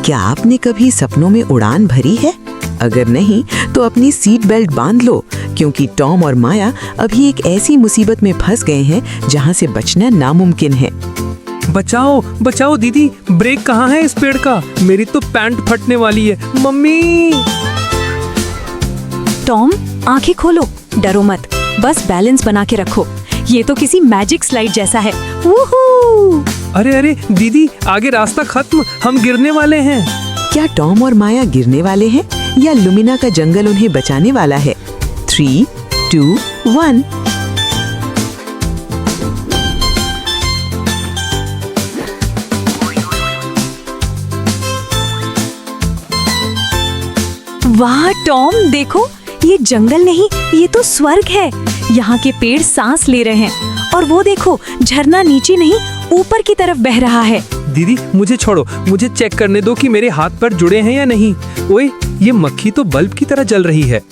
क्या आपने कभी सपनों में उड़ान भरी है? अगर नहीं तो अपनी सीट बेल्ट बांध लो, क्योंकि टॉम और माया अभी एक ऐसी मुसीबत में फंस गए हैं जहां से बचना नामुमकिन है। बचाओ बचाओ दीदी, ब्रेक कहाँ है इस पेड़ का? मेरी तो पैंट फटने वाली है। मम्मी! टॉम, आंखें खोलो, डरो मत, बस बैलेंस बना के रखो। ये तो किसी मैजिक स्लाइड जैसा है। वूहू! अरे अरे दीदी, आगे रास्ता खत्म, हम गिरने वाले हैं। क्या टॉम और माया गिरने वाले हैं या लुमिना का जंगल उन्हें बचाने वाला है? 3, 2, 1। वाह टॉम, देखो, ये जंगल नहीं, ये तो स्वर्ग है। यहाँ के पेड़ सांस ले रहे हैं और वो देखो, झरना नीचे नहीं ऊपर की तरफ बह रहा है। दीदी मुझे छोड़ो, मुझे चेक करने दो कि मेरे हाथ पर जुड़े हैं या नहीं। ओए, ये मक्खी तो बल्ब की तरह जल रही है।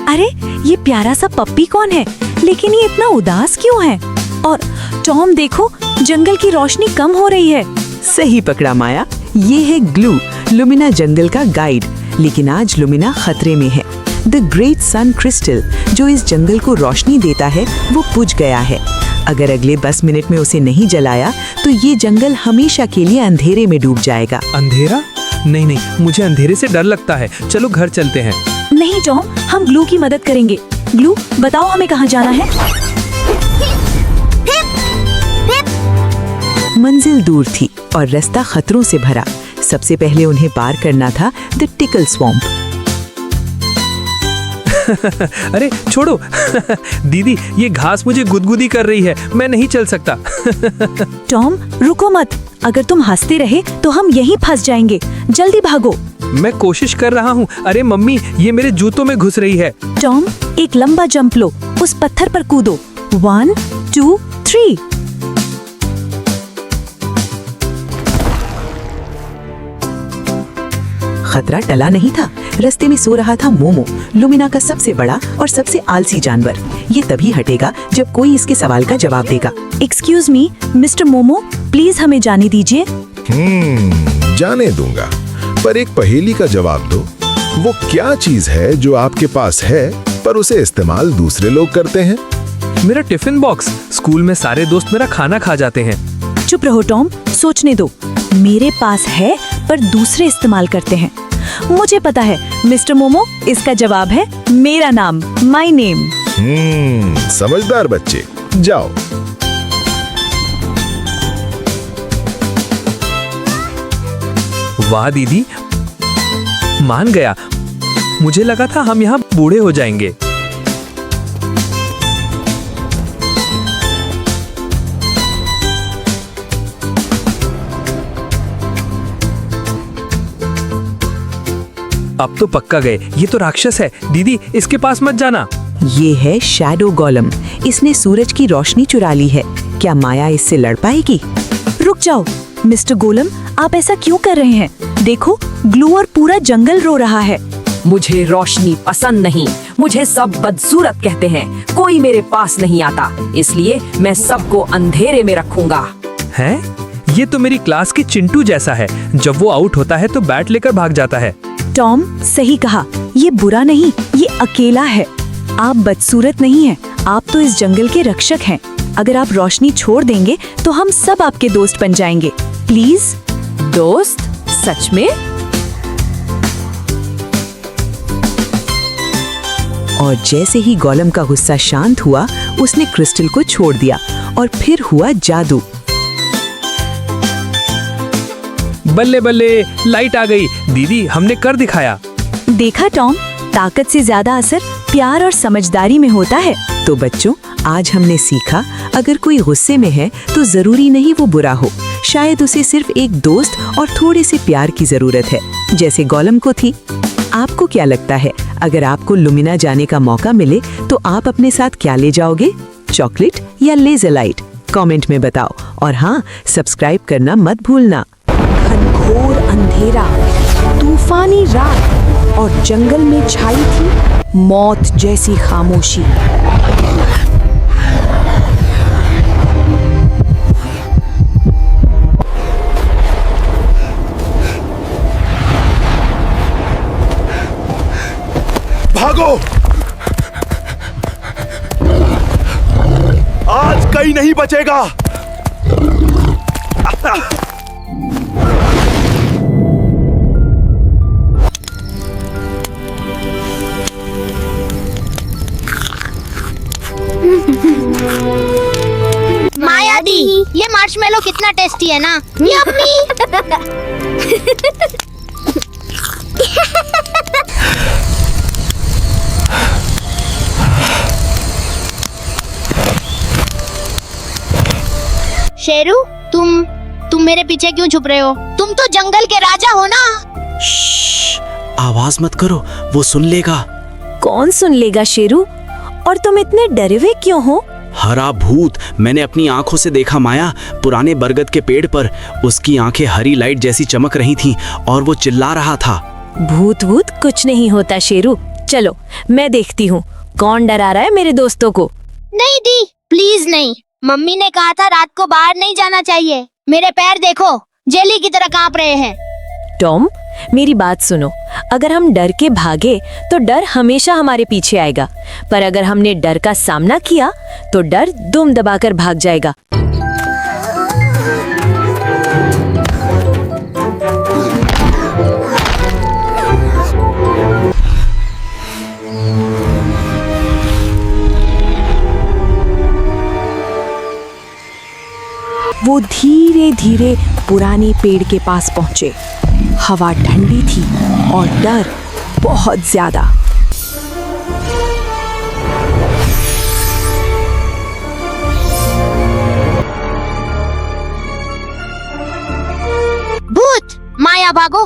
अरे, ये प्यारा सा पप्पी कौन है? लेकिन ये इतना उदास क्यों है? और टॉम देखो, जंगल की रोशनी कम हो रही है। सही पकड़ा माया, ये है ग्लू, लुमिना जंगल का गाइड। लेकिन आज लुमिना खतरे में है। द ग्रेट सन क्रिस्टल, जो इस जंगल को रोशनी देता है, वो बुझ गया है। अगर अगले 10 मिनट में उसे नहीं जलाया तो ये जंगल हमेशा के लिए अंधेरे में डूब जाएगा। अंधेरा? नहीं नहीं, मुझे अंधेरे से डर लगता है। चलो घर चलते हैं। नहीं टॉम, हम ग्लू की मदद करेंगे। ग्लू, बताओ हमें कहाँ जाना है? मंजिल दूर थी और रास्ता खतरों से भरा। सबसे पहले उन्हें पार करना था द टिकल स्वैम्प। अरे छोड़ो दीदी, ये घास मुझे गुदगुदी कर रही है, मैं नहीं चल सकता। टॉम, रुको मत, अगर तुम हंसते रहे तो हम यहीं फंस जाएंगे। जल्दी भागो। मैं कोशिश कर रहा हूँ। अरे मम्मी, ये मेरे जूतों में घुस रही है। टॉम, एक लंबा जंप लो, उस पत्थर पर कूदो। 1, 2, 3। खतरा टला नहीं था। रास्ते में सो रहा था मोमो, लुमिना का सबसे बड़ा और सबसे आलसी जानवर। ये तभी हटेगा जब कोई इसके सवाल का जवाब देगा। Excuse me, mister momo, please हमें जाने दीजिए। जाने दूंगा, पर एक पहेली का जवाब दो। वो क्या चीज है जो आपके पास है पर उसे इस्तेमाल दूसरे लोग करते हैं? मेरा टिफिन बॉक्स। स्कूल में सारे दोस्त मेरा खाना खा जाते हैं। चुप रहो टॉम, सोचने दो। मेरे पास है पर दूसरे इस्तेमाल करते हैं। मुझे पता है मिस्टर मोमो, इसका जवाब है मेरा नाम, माय नेम। समझदार बच्चे, जाओ। वाह दीदी, मान गया। मुझे लगा था हम यहाँ बूढ़े हो जाएंगे। अब तो पक्का गए। ये तो राक्षस है। दीदी, इसके पास मत जाना। ये है शैडो गोलम। इसने सूरज की रोशनी चुरा ली है। क्या माया इससे लड़ पाएगी? रुक जाओ मिस्टर गोलम, आप ऐसा क्यों कर रहे हैं? देखो, ग्लू और पूरा जंगल रो रहा है। मुझे रोशनी पसंद नहीं, मुझे सब बदसूरत कहते हैं, कोई मेरे पास नहीं आता, इसलिए मैं सबको अंधेरे में रखूंगा। हैं? ये तो मेरी क्लास के चिंटू जैसा है। जब वो आउट होता है तो बैट लेकर भाग जाता है। टॉम, सही कहा, ये बुरा नहीं, ये अकेला है। आप बदसूरत नहीं हैं, आप तो इस जंगल के रक्षक हैं। अगर आप रोशनी छोड़ देंगे तो हम सब आपके दोस्त बन जाएंगे। प्लीज। दोस्त? सच में? और जैसे ही गोलम का गुस्सा शांत हुआ, उसने क्रिस्टल को छोड़ दिया और फिर हुआ जादू। बल्ले बल्ले, लाइट आ गई। दीदी, हमने कर दिखाया। देखा टॉम, ताकत से ज्यादा असर प्यार और समझदारी में होता है। तो बच्चों, आज हमने सीखा, अगर कोई गुस्से में है तो जरूरी नहीं वो बुरा हो। शायद उसे सिर्फ एक दोस्त और थोड़े से प्यार की जरूरत है, जैसे गोलम को थी। आपको क्या लगता है, अगर आपको लुमिना जाने का मौका मिले तो आप अपने साथ क्या ले जाओगे? चॉकलेट या लेजर लाइट? कमेंट में बताओ और हाँ, सब्सक्राइब करना मत भूलना। घनघोर अंधेरा, तूफानी रात और जंगल में छाई थी मौत जैसी खामोशी। भागो, आज कहीं नहीं बचेगा। माया दी, ये मार्शमेलो कितना टेस्टी है ना। शेरू, तुम मेरे पीछे क्यों छुप रहे हो? तुम तो जंगल के राजा हो ना। आवाज मत करो, वो सुन लेगा। कौन सुन लेगा शेरू? और तुम इतने डरे हुए क्यों हो? हरा भूत, मैंने अपनी आंखों से देखा माया। पुराने बरगद के पेड़ पर उसकी आंखें हरी लाइट जैसी चमक रही थीं और वो चिल्ला रहा था। भूत भूत कुछ नहीं होता शेरू, चलो मैं देखती हूँ कौन डरा रहा है मेरे दोस्तों को। नहीं दी, प्लीज नहीं। मम्मी ने कहा था रात को बाहर नहीं जाना चाहिए। मेरे पैर देखो, जेली की तरह कांप रहे हैं। टॉम, मेरी बात सुनो, अगर हम डर के भागे तो डर हमेशा हमारे पीछे आएगा, पर अगर हमने डर का सामना किया तो डर दुम दबाकर भाग जाएगा। वो धीरे धीरे पुराने पेड़ के पास पहुंचे। हवा ठंडी थी और डर बहुत ज्यादा। भूत, माया भागो।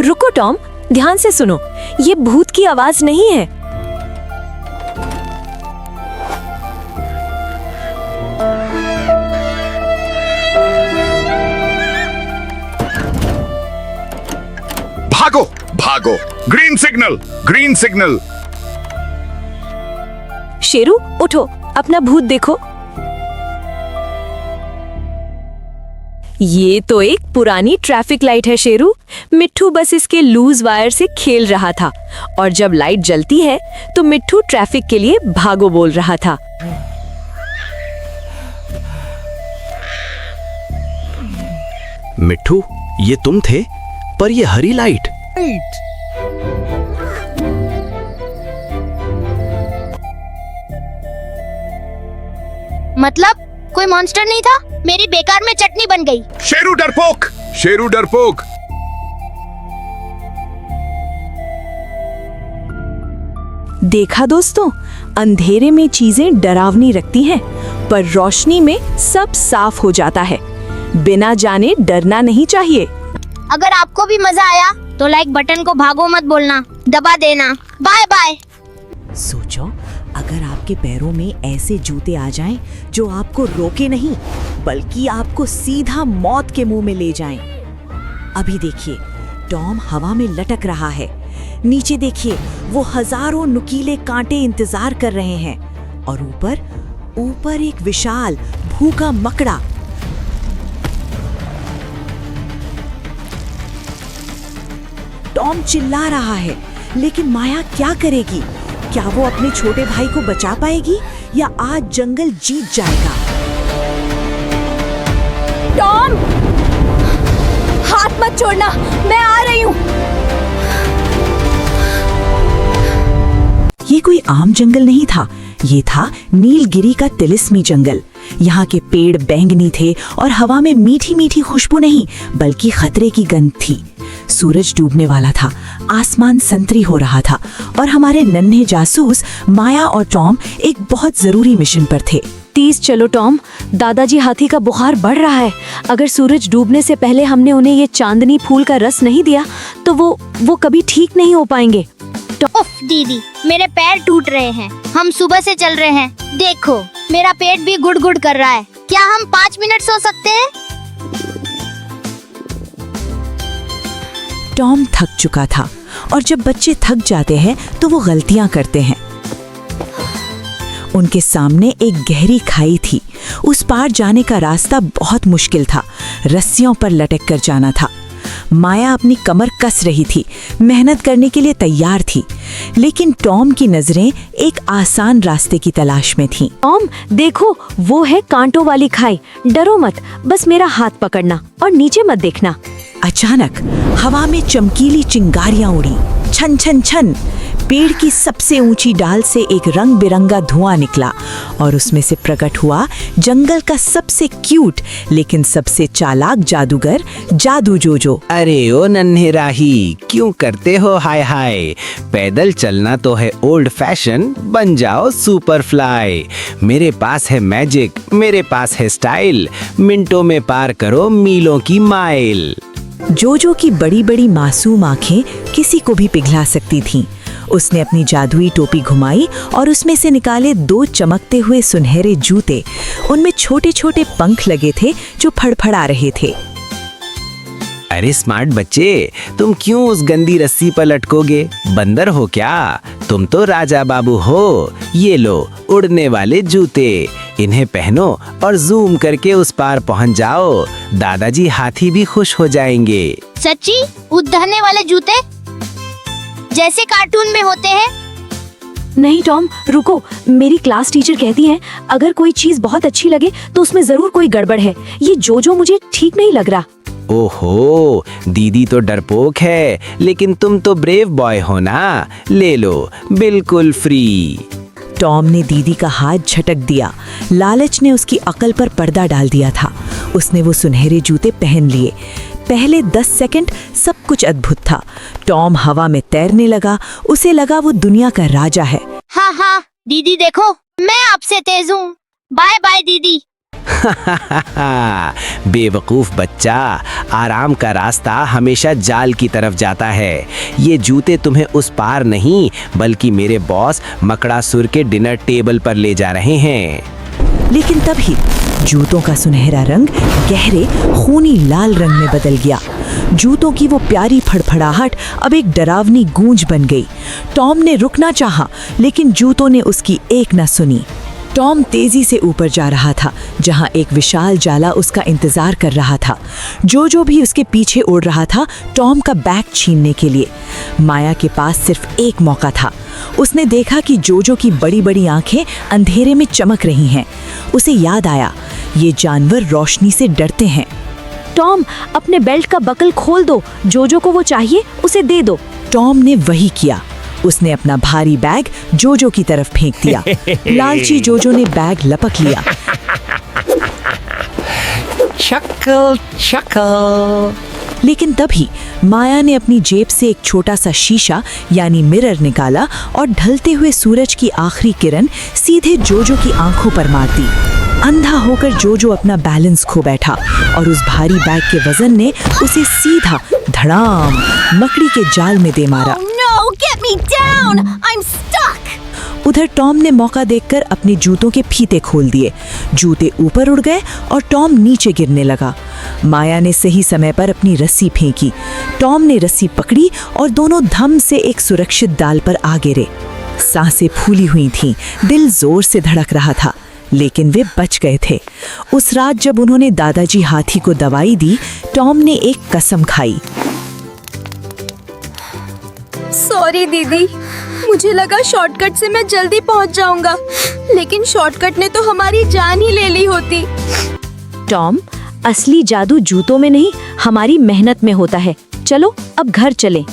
रुको टॉम, ध्यान से सुनो, ये भूत की आवाज नहीं है। भागो, भागो। Green signal, green signal. Sheru उठो, अपना भूत देखो। ये तो एक पुरानी ट्रैफिक लाइट है शेरू। मिट्ठू बस इसके लूज वायर से खेल रहा था और जब लाइट जलती है तो मिट्ठू ट्रैफिक के लिए भागो बोल रहा था। मिट्ठू, ये तुम थे? पर ये हरी लाइट। मतलब कोई मॉन्स्टर नहीं था, मेरी बेकार में चटनी बन गई। शेरू डरपोक, शेरू डरपोक। देखा दोस्तों, अंधेरे में चीजें डरावनी रखती हैं, पर रोशनी में सब साफ हो जाता है। बिना जाने डरना नहीं चाहिए। अगर आपको भी मजा आया तो लाइक बटन को भागो मत बोलना, दबा देना। Bye bye. सोचो, अगर आपके पैरों में ऐसे जूते आ जाएं जो आपको रोके नहीं बल्कि आपको सीधा मौत के मुंह में ले जाएं। अभी देखिए, टॉम हवा में लटक रहा है। नीचे देखिए, वो हजारों नुकीले कांटे इंतजार कर रहे हैं और ऊपर एक विशाल भूखा मकड़ा। टॉम चिल्ला रहा है, लेकिन माया क्या करेगी? क्या वो अपने छोटे भाई को बचा पाएगी या आज जंगल जीत जाएगा? टॉम, हाथ मत छोड़ना, मैं आ रही हूँ। ये कोई आम जंगल नहीं था, ये था नीलगिरी का तिलिस्मी जंगल। यहाँ के पेड़ बैंगनी थे और हवा में मीठी मीठी खुशबू नहीं बल्कि खतरे की गंध थी। सूरज डूबने वाला था, आसमान संतरी हो रहा था और हमारे नन्हे जासूस माया और टॉम एक बहुत जरूरी मिशन पर थे। तेज चलो टॉम, दादाजी हाथी का बुखार बढ़ रहा है। अगर सूरज डूबने से पहले हमने उन्हें ये चांदनी फूल का रस नहीं दिया तो वो कभी ठीक नहीं हो पाएंगे। उफ दीदी, मेरे पैर टूट रहे हैं। हम सुबह से चल रहे हैं। देखो, मेरा पेट भी गुड़-गुड़ कर रहा है। क्या हम 5 मिनट सो सकते हैं? टॉम थक चुका था और जब बच्चे थक जाते हैं तो वो गलतियां करते हैं। उनके सामने एक गहरी खाई थी। उस पार जाने का रास्ता बहुत मुश्किल था। रस्सियों पर लटक कर जाना था। माया अपनी कमर कस रही थी, मेहनत करने के लिए तैयार थी, लेकिन टॉम की नजरें एक आसान रास्ते की तलाश में थीं। टॉम देखो, वो है कांटों वाली खाई। डरो मत, बस मेरा हाथ पकड़ना और नीचे मत देखना। अचानक हवा में चमकीली चिंगारियां उड़ी। छन छन छन। पेड़ की सबसे ऊंची डाल से एक रंग बिरंगा धुआं निकला और उसमें से प्रकट हुआ जंगल का सबसे क्यूट लेकिन सबसे चालाक जादूगर जादू जोजो। अरे ओ नन्हे राही, क्यों करते हो हाय हाय? पैदल चलना तो है ओल्ड फैशन, बन जाओ सुपर फ्लाई। मेरे पास है मैजिक, मेरे पास है स्टाइल, मिनटों में पार करो मीलों की माइल। जोजो की बड़ी बड़ी मासूम आंखें किसी को भी पिघला सकती थीं। उसने अपनी जादुई टोपी घुमाई और उसमें से निकाले 2 चमकते हुए सुनहरे जूते। उनमें छोटे छोटे पंख लगे थे जो फड़फड़ा रहे थे। अरे स्मार्ट बच्चे, तुम क्यों उस गंदी रस्सी पर लटकोगे? बंदर हो क्या? तुम तो राजा बाबू हो। ये लो उड़ने वाले जूते, इन्हें पहनो और जूम करके उस पार पहुंच जाओ। दादाजी हाथी भी खुश हो जाएंगे। सच्ची? उड़ने वाले जूते जैसे कार्टून में होते हैं? नहीं टॉम, रुको। मेरी क्लास टीचर कहती हैं अगर कोई चीज बहुत अच्छी लगे तो उसमें जरूर कोई गड़बड़ है। ये जोजो मुझे ठीक नहीं लग रहा। ओहो, दीदी तो डरपोक है, लेकिन तुम तो ब्रेव बॉय हो ना। ले लो, बिल्कुल फ्री। टॉम ने दीदी का हाथ झटक दिया। लालच ने उसकी अकल पर पर्दा डाल दिया था। उसने वो सुनहरे जूते पहन लिए। पहले 10 सेकंड सब कुछ अद्भुत था। टॉम हवा में तैरने लगा। उसे लगा वो दुनिया का राजा है। हाँ हाँ दीदी, देखो मैं आपसे तेज हूँ। बाय बाय दीदी। बेवकूफ बच्चा, आराम का रास्ता हमेशा जाल की तरफ जाता है। ये जूते तुम्हें उस पार नहीं बल्कि मेरे बॉस मकड़ासुर के डिनर टेबल पर ले जा रहे हैं। लेकिन तभी जूतों का सुनहरा रंग गहरे खूनी लाल रंग में बदल गया। जूतों की वो प्यारी फड़फड़ाहट अब एक डरावनी गूंज बन गई। टॉम ने रुकना चाहा, लेकिन जूतों ने उसकी एक न सुनी। टॉम तेजी से ऊपर जा रहा था, जहां एक विशाल जाला उसका इंतजार कर रहा था। जोजो भी उसके पीछे उड़ रहा था, टॉम का बैग छीनने के लिए। माया के पास सिर्फ एक मौका था। उसने देखा कि जोजो की बड़ी बड़ी आंखें अंधेरे में चमक रही हैं। उसे याद आया, ये जानवर रोशनी से डरते हैं। टॉम, अपने बेल्ट का बकल खोल दो। जोजो को वो चाहिए, उसे दे दो। टॉम ने वही किया। उसने अपना भारी बैग जोजो की तरफ फेंक दिया। लालची जोजो ने बैग लपक लिया। शक्ल शक्ल। लेकिन तभी माया ने अपनी जेब से एक छोटा सा शीशा यानी मिरर निकाला और ढलते हुए सूरज की आखिरी किरण सीधे जोजो की आंखों पर मार दी। अंधा होकर जोजो अपना बैलेंस खो बैठा और उस भारी बैग के वजन ने उसे सीधा धड़ाम मकड़ी के जाल में दे मारा। No, get me down! I'm stuck! उधर टॉम ने मौका देखकर अपने जूतों के फीते खोल दिए। जूते ऊपर उड़ गए और टॉम नीचे गिरने लगा। माया ने सही समय पर अपनी रस्सी फेंकी। टॉम ने रस्सी पकड़ी और दोनों धम से एक सुरक्षित डाल पर आ गिरे। सांसें फूली हुई थीं, दिल जोर से धड़क रहा था, लेकिन वे बच गए थे। उस रात जब उन्होंने दादाजी हाथी को दवाई दी, टॉम ने एक कसम खाई। सॉरी दीदी, मुझे लगा शॉर्टकट से मैं जल्दी पहुंच जाऊंगा, लेकिन शॉर्टकट ने तो हमारी जान ही ले ली होती। टॉम, असली जादू जूतों में नहीं, हमारी मेहनत में होता है। चलो अब घर चलें।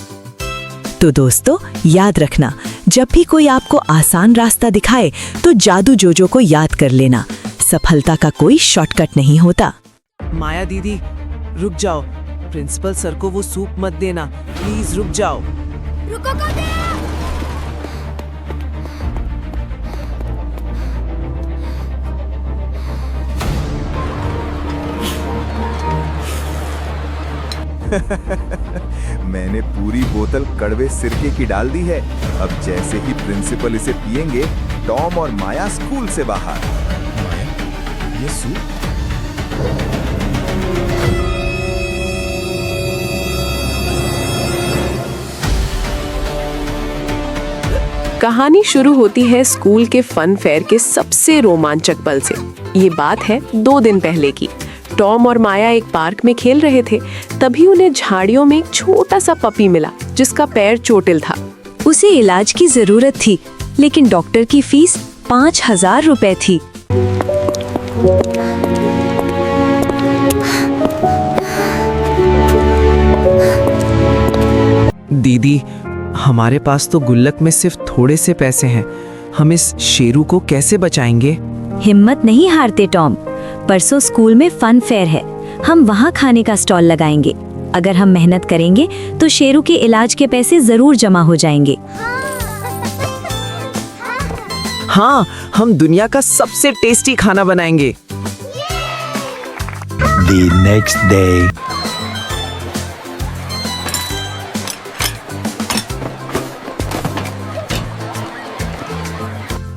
तो दोस्तों याद रखना, जब भी कोई आपको आसान रास्ता दिखाए तो जादू जोजो को याद कर लेना। सफलता का कोई शॉर्टकट नहीं होता। माया दीदी, रुक जाओ। प्रिंसिपल सर को वो सूप मत देना, प्लीज रुक जाओ। रुको कौतिया! मैंने पूरी बोतल कड़वे सिरके की डाल दी है। अब जैसे ही प्रिंसिपल इसे पिएंगे, टॉम और माया स्कूल से बाहर। माया, ये सूप? कहानी शुरू होती है स्कूल के फन फेयर के सबसे रोमांचक पल से। ये बात है 2 दिन पहले की। टॉम और माया एक पार्क में खेल रहे थे, तभी उन्हें झाड़ियों में एक छोटा सा पपी मिला जिसका पैर चोटिल था। उसे इलाज की जरूरत थी, लेकिन डॉक्टर की फीस 5,000 रुपए थी। दीदी, हमारे पास तो गुल्लक में सिर्फ थोड़े से पैसे हैं। हम इस शेरू को कैसे बचाएंगे? हिम्मत नहीं हारते टॉम। परसों स्कूल में फन फेयर है, हम वहाँ खाने का स्टॉल लगाएंगे। अगर हम मेहनत करेंगे तो शेरू के इलाज के पैसे जरूर जमा हो जाएंगे। हाँ, हम दुनिया का सबसे टेस्टी खाना बनाएंगे। The next day.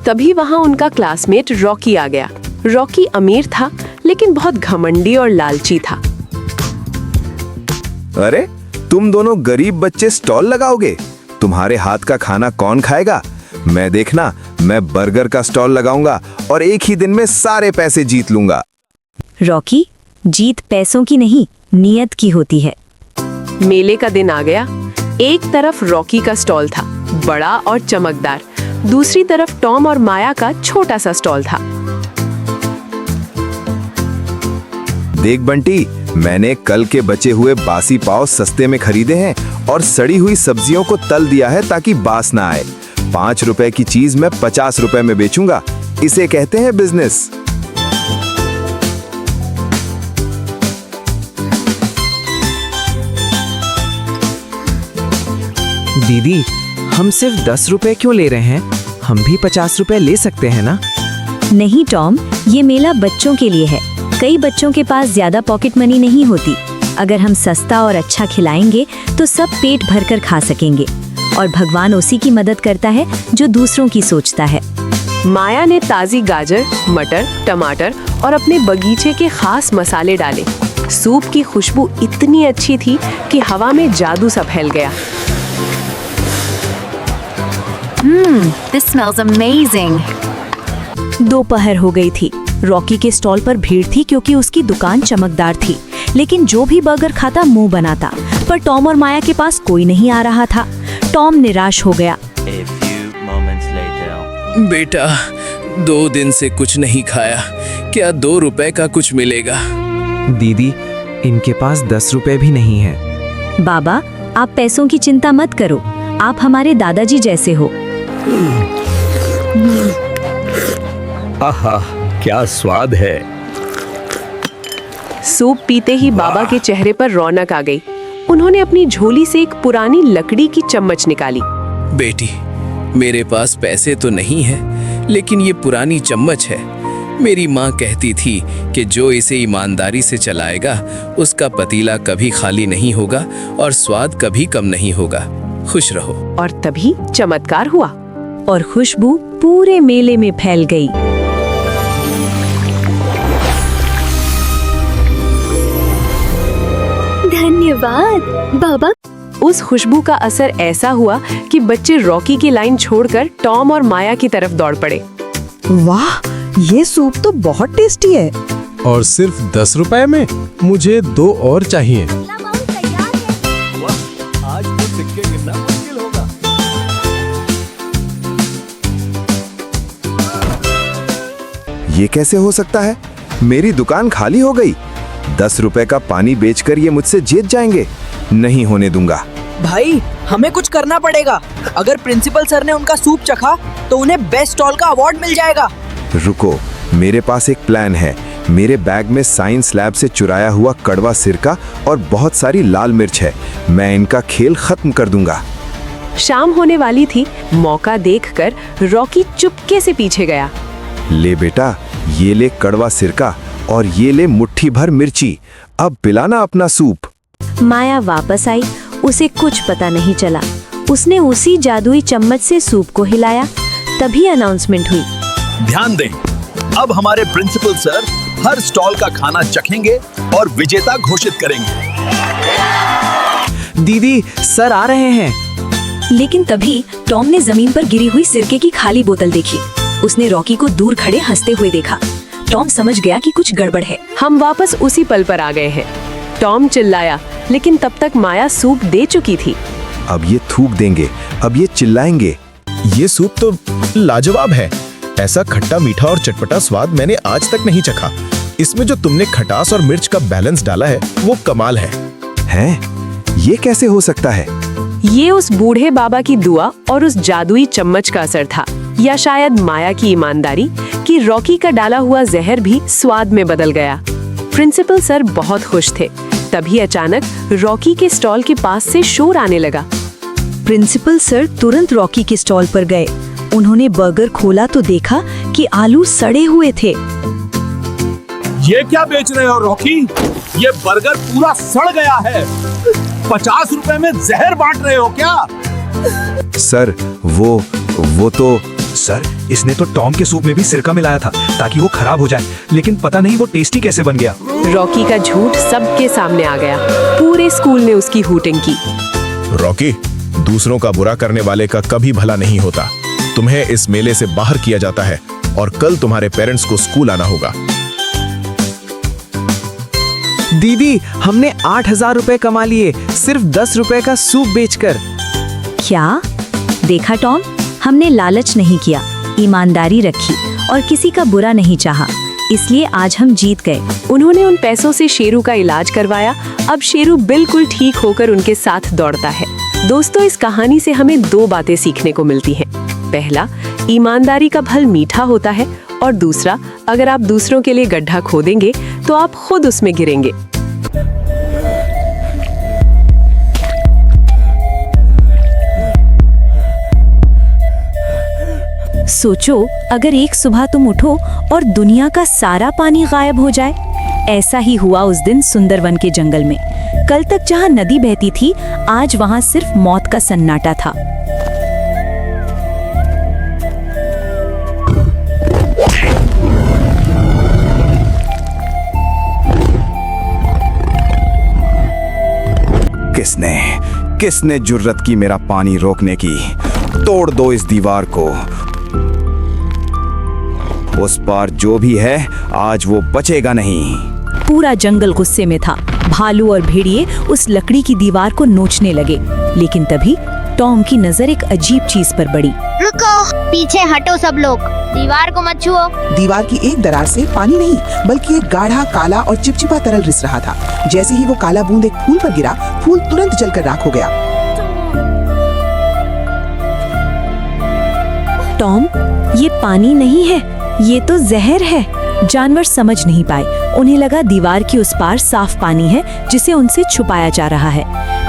तभी वहाँ उनका क्लासमेट रॉकी आ गया। रॉकी अमीर था, लेकिन बहुत घमंडी और लालची था। अरे, तुम दोनों गरीब बच्चे स्टॉल लगाओगे? तुम्हारे हाथ का खाना कौन खाएगा? मैं देखना, मैं बर्गर का स्टॉल लगाऊंगा और एक ही दिन में सारे पैसे जीत लूंगा। रॉकी, जीत पैसों की नहीं, नियत की होती है। मेले का दिन आ गया। एक तरफ रॉकी का स्टॉल था, बड़ा और चमकदार। दूसरी तरफ टॉम और माया का छोटा सा स्टॉल था। देख बंटी, मैंने कल के बचे हुए बासी पाव सस्ते में खरीदे हैं और सड़ी हुई सब्जियों को तल दिया है ताकि बास ना आए। 5 रुपए की चीज मैं 50 रुपए में बेचूंगा। इसे कहते हैं बिजनेस। दीदी, हम सिर्फ 10 रुपए क्यों ले रहे हैं? हम भी 50 रुपए ले सकते हैं ना? नहीं टॉम, ये मेला बच्चों के लिए है। कई बच्चों के पास ज्यादा पॉकेट मनी नहीं होती। अगर हम सस्ता और अच्छा खिलाएंगे तो सब पेट भरकर खा सकेंगे। और भगवान उसी की मदद करता है जो दूसरों की सोचता है। माया ने ताजी गाजर, मटर, टमाटर और अपने बगीचे के खास मसाले डाले। सूप की खुशबू इतनी अच्छी थी कि हवा में जादू सा फैल गया। This smells amazing. दोपहर हो गई थी। रॉकी के स्टॉल पर भीड़ थी क्योंकि उसकी दुकान चमकदार थी। लेकिन जो भी बर्गर खाता मुंह बनाता। पर टॉम और माया के पास कोई नहीं आ रहा था। टॉम निराश हो गया। बेटा, 2 दिन से कुछ नहीं खाया। क्या 2 रुपए का कुछ मिलेगा? दीदी, इनके पास 10 रुपए भी नहीं है। बाबा, आप पैसों की चिंता मत करो। आप हमारे दादाजी जैसे हो। आहा, क्या स्वाद है। सूप पीते ही बाबा के चेहरे पर रौनक आ गई। उन्होंने अपनी झोली से एक पुरानी लकड़ी की चम्मच निकाली। बेटी, मेरे पास पैसे तो नहीं है, लेकिन ये पुरानी चम्मच है। मेरी माँ कहती थी कि जो इसे ईमानदारी से चलाएगा, उसका पतीला कभी खाली नहीं होगा और स्वाद कभी कम नहीं होगा। खुश रहो। और तभी चमत्कार हुआ और खुशबू पूरे मेले में फैल गई। धन्यवाद बाबा। उस खुशबू का असर ऐसा हुआ कि बच्चे रॉकी की लाइन छोड़कर टॉम और माया की तरफ दौड़ पड़े। वाह, ये सूप तो बहुत टेस्टी है। और सिर्फ 10 रुपए में? मुझे 2 और चाहिए। आज तो सिक्के गिनना मुश्किल होगा। ये कैसे हो सकता है? मेरी दुकान खाली हो गई। 10 रुपए का पानी बेचकर ये मुझसे जीत जाएंगे। नहीं होने दूंगा। भाई, हमें कुछ करना पड़ेगा। अगर प्रिंसिपल सर ने उनका सूप चखा तो उन्हें बेस्ट स्टॉल का अवार्ड मिल जाएगा। रुको, मेरे पास एक प्लान है। मेरे बैग में साइंस लैब से चुराया हुआ कड़वा सिरका और बहुत सारी लाल मिर्च है। मैं इनका खेल खत्म कर दूंगा। शाम होने वाली थी। मौका देखकर रॉकी चुपके से पीछे गया। ले बेटा, ये ले कड़वा सिरका और ये ले मुट्ठी भर मिर्ची। अब पिलाना अपना सूप। माया वापस आई, उसे कुछ पता नहीं चला। उसने उसी जादुई चम्मच से सूप को हिलाया। तभी अनाउंसमेंट हुई। ध्यान दें, अब हमारे प्रिंसिपल सर हर स्टॉल का खाना चखेंगे और विजेता घोषित करेंगे। दीदी, सर आ रहे हैं। लेकिन तभी टॉम ने जमीन पर गिरी हुई सिरके की खाली बोतल देखी। उसने रॉकी को दूर खड़े हंसते हुए देखा। टॉम समझ गया कि कुछ गड़बड़ है। हम वापस उसी पल पर आ गए हैं। टॉम चिल्लाया, लेकिन तब तक माया सूप दे चुकी थी। अब ये थूक देंगे, अब ये चिल्लाएंगे। ये सूप तो लाजवाब है। ऐसा खट्टा मीठा और चटपटा स्वाद मैंने आज तक नहीं चखा। इसमें जो तुमने खटास और मिर्च का बैलेंस डाला है वो कमाल है। हैं? ये कैसे हो सकता है? ये उस बूढ़े बाबा की दुआ और उस जादुई चम्मच का असर था, या शायद माया की ईमानदारी कि रॉकी का डाला हुआ जहर भी स्वाद में बदल गया। प्रिंसिपल सर बहुत खुश थे। तभी अचानक रॉकी के स्टॉल के पास से शोर आने लगा। प्रिंसिपल सर तुरंत रॉकी के स्टॉल पर गए। उन्होंने बर्गर खोला तो देखा कि आलू सड़े हुए थे। ये क्या बेच रहे हो रॉकी? ये बर्गर पूरा सड़ गया है। 50 रुपए में जहर बांट रहे हो क्या? सर वो तो सर, इसने तो टॉम के सूप में भी सिरका मिलाया था ताकि वो खराब हो जाए, लेकिन पता नहीं वो टेस्टी कैसे बन गया। रॉकी का झूठ सबके सामने आ गया। पूरे स्कूल ने उसकी हूटिंग की। रॉकी, दूसरों का बुरा करने वाले का कभी भला नहीं होता। तुम्हें इस मेले से बाहर किया जाता है और कल तुम्हारे पेरेंट्स को स्कूल आना होगा। दीदी, हमने 8,000 रुपए कमा लिए सिर्फ 10 रुपए का सूप बेचकर। क्या देखा टॉम, हमने लालच नहीं किया, ईमानदारी रखी और किसी का बुरा नहीं चाहा, इसलिए आज हम जीत गए। उन्होंने उन पैसों से शेरू का इलाज करवाया। अब शेरू बिल्कुल ठीक होकर उनके साथ दौड़ता है। दोस्तों, इस कहानी से हमें 2 बातें सीखने को मिलती हैं। पहला, ईमानदारी का फल मीठा होता है, और दूसरा, अगर आप दूसरों के लिए गड्ढा खोदेंगे तो आप खुद उसमें गिरेंगे। सोचो, अगर एक सुबह तुम उठो और दुनिया का सारा पानी गायब हो जाए। ऐसा ही हुआ उस दिन सुंदरवन के जंगल में। कल तक जहां नदी बहती थी, आज वहां सिर्फ मौत का सन्नाटा था। किसने जुर्रत की मेरा पानी रोकने की? तोड़ दो इस दीवार को। उस पार जो भी है, आज वो बचेगा नहीं। पूरा जंगल गुस्से में था। भालू और भेड़िए उस लकड़ी की दीवार को नोचने लगे, लेकिन तभी टॉम की नजर एक अजीब चीज पर पड़ी। रुको, पीछे हटो सब लोग, दीवार को मत छुओ। दीवार की एक दरार से पानी नहीं बल्कि एक गाढ़ा काला और चिपचिपा तरल रिस रहा था। जैसे ही वो काला बूंद एक फूल पर गिरा, फूल तुरंत जलकर राख हो गया। टॉम, ये पानी नहीं है, ये तो जहर है। जानवर समझ नहीं पाए। उन्हें लगा दीवार की उस पार साफ पानी है जिसे उनसे छुपाया जा रहा है।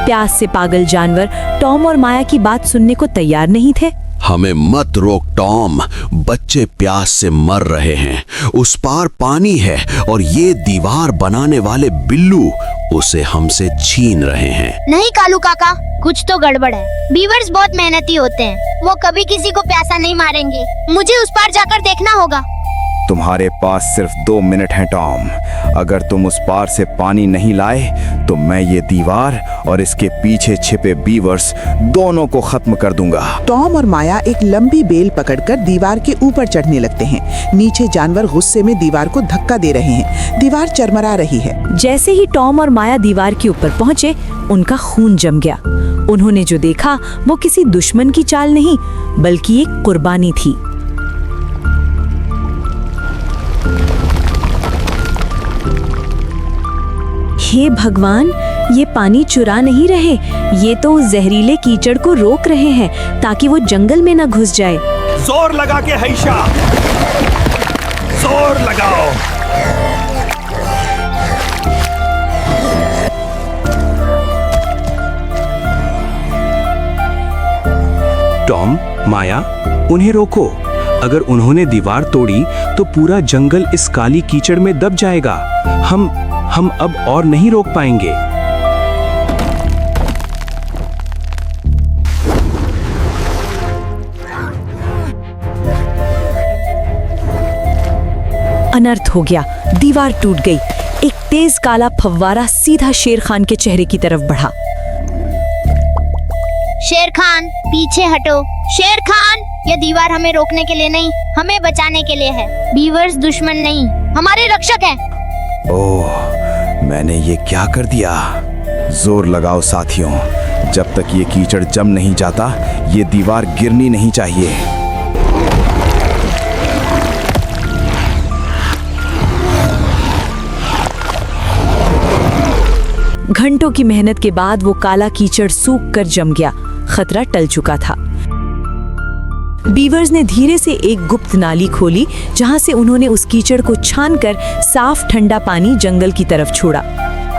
प्यास से पागल जानवर टॉम और माया की बात सुनने को तैयार नहीं थे। हमें मत रोक टॉम, बच्चे प्यास से मर रहे हैं। उस पार पानी है और ये दीवार बनाने वाले बिल्लू उसे हमसे छीन रहे हैं। नहीं कालू काका, कुछ तो गड़बड़ है। बीवर्स बहुत मेहनती होते हैं, वो कभी किसी को प्यासा नहीं मारेंगे। मुझे उस पार जाकर देखना होगा। तुम्हारे पास सिर्फ 2 मिनट हैं टॉम। अगर तुम उस पार से पानी नहीं लाए तो मैं ये दीवार और इसके पीछे छिपे बीवर्स दोनों को खत्म कर दूंगा। टॉम और माया एक लंबी बेल पकड़कर दीवार के ऊपर चढ़ने लगते हैं। नीचे जानवर गुस्से में दीवार को धक्का दे रहे हैं। दीवार चरमरा रही है। जैसे ही टॉम और माया दीवार के ऊपर पहुंचे, उनका खून जम गया। उन्होंने जो देखा वो किसी दुश्मन की चाल नहीं बल्कि एक कुर्बानी थी। हे भगवान, ये पानी चुरा नहीं रहे, ये तो उस जहरीले कीचड़ को रोक रहे हैं ताकि वो जंगल में न घुस जाए। जोर लगा के हैशा, जोर लगाओ। टॉम, माया, उन्हें रोको। अगर उन्होंने दीवार तोड़ी तो पूरा जंगल इस काली कीचड़ में दब जाएगा। हम अब और नहीं रोक पाएंगे। अनर्थ हो गया। दीवार टूट गई। एक तेज काला फव्वारा सीधा शेर खान के चेहरे की तरफ बढ़ा। शेर खान पीछे हटो। शेर खान, ये दीवार हमें रोकने के लिए नहीं, हमें बचाने के लिए है। बीवर्स दुश्मन नहीं, हमारे रक्षक हैं। ओह, मैंने ये क्या कर दिया। जोर लगाओ साथियों, जब तक ये कीचड़ जम नहीं जाता ये दीवार गिरनी नहीं चाहिए। घंटों की मेहनत के बाद वो काला कीचड़ सूख कर जम गया। खतरा टल चुका था। बीवर्स ने धीरे से एक गुप्त नाली खोली, जहां से उन्होंने उस कीचड़ को छानकर साफ ठंडा पानी जंगल की तरफ छोड़ा।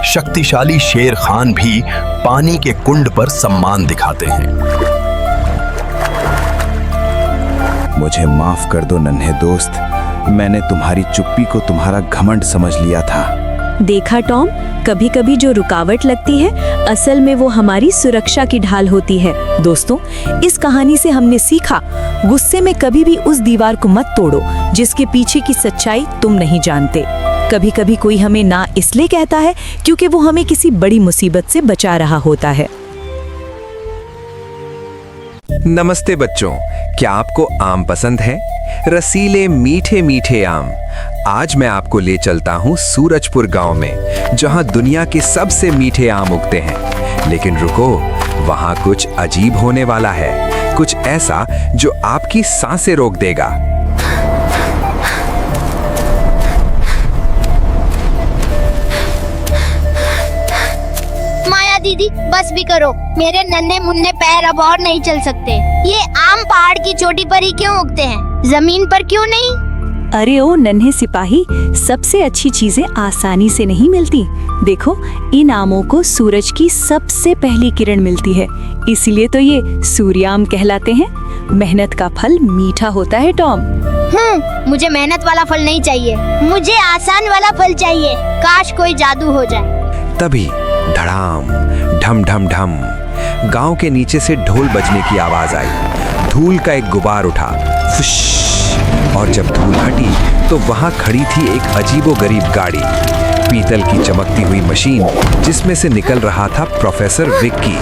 शक्तिशाली शेर खान भी पानी के कुंड पर सम्मान दिखाते हैं। मुझे माफ कर दो नन्हे दोस्त, मैंने तुम्हारी चुप्पी को तुम्हारा घमंड समझ लिया था। देखा टॉम, कभी कभी जो रुकावट लगती है असल में वो हमारी सुरक्षा की ढाल होती है। दोस्तों, इस कहानी से हमने सीखा, गुस्से में कभी भी उस दीवार को मत तोड़ो जिसके पीछे की सच्चाई तुम नहीं जानते। कभी कभी कोई हमें ना इसलिए कहता है क्योंकि वो हमें किसी बड़ी मुसीबत से बचा रहा होता है। नमस्ते बच्चों, क्या आपको आम पसंद है? रसीले मीठे मीठे आम। आज मैं आपको ले चलता हूँ सूरजपुर गांव में, जहाँ दुनिया के सबसे मीठे आम उगते हैं। लेकिन रुको, वहाँ कुछ अजीब होने वाला है, कुछ ऐसा जो आपकी सांसें रोक देगा। माया दीदी, बस भी करो, मेरे नन्हे मुन्ने पैर अब और नहीं चल सकते। ये आम पहाड़ की चोटी पर ही क्यों उगते हैं, जमीन पर क्यों नहीं? अरे ओ नन्हे सिपाही, सबसे अच्छी चीजें आसानी से नहीं मिलती। देखो, इन आमों को सूरज की सबसे पहली किरण मिलती है, इसलिए तो ये सूर्याम कहलाते हैं। मेहनत का फल मीठा होता है टॉम। मुझे मेहनत वाला फल नहीं चाहिए, मुझे आसान वाला फल चाहिए। काश कोई जादू हो जाए। तभी धड़ाम, ढम ढम ढम, गांव के नीचे से ढोल बजने की आवाज आई। धूल का एक गुबार उठा, फुश, और जब धूल हटी तो वहां खड़ी थी एक अजीबोगरीब गाड़ी, पीतल की चमकती हुई मशीन जिसमें से निकल रहा था प्रोफेसर विक्की।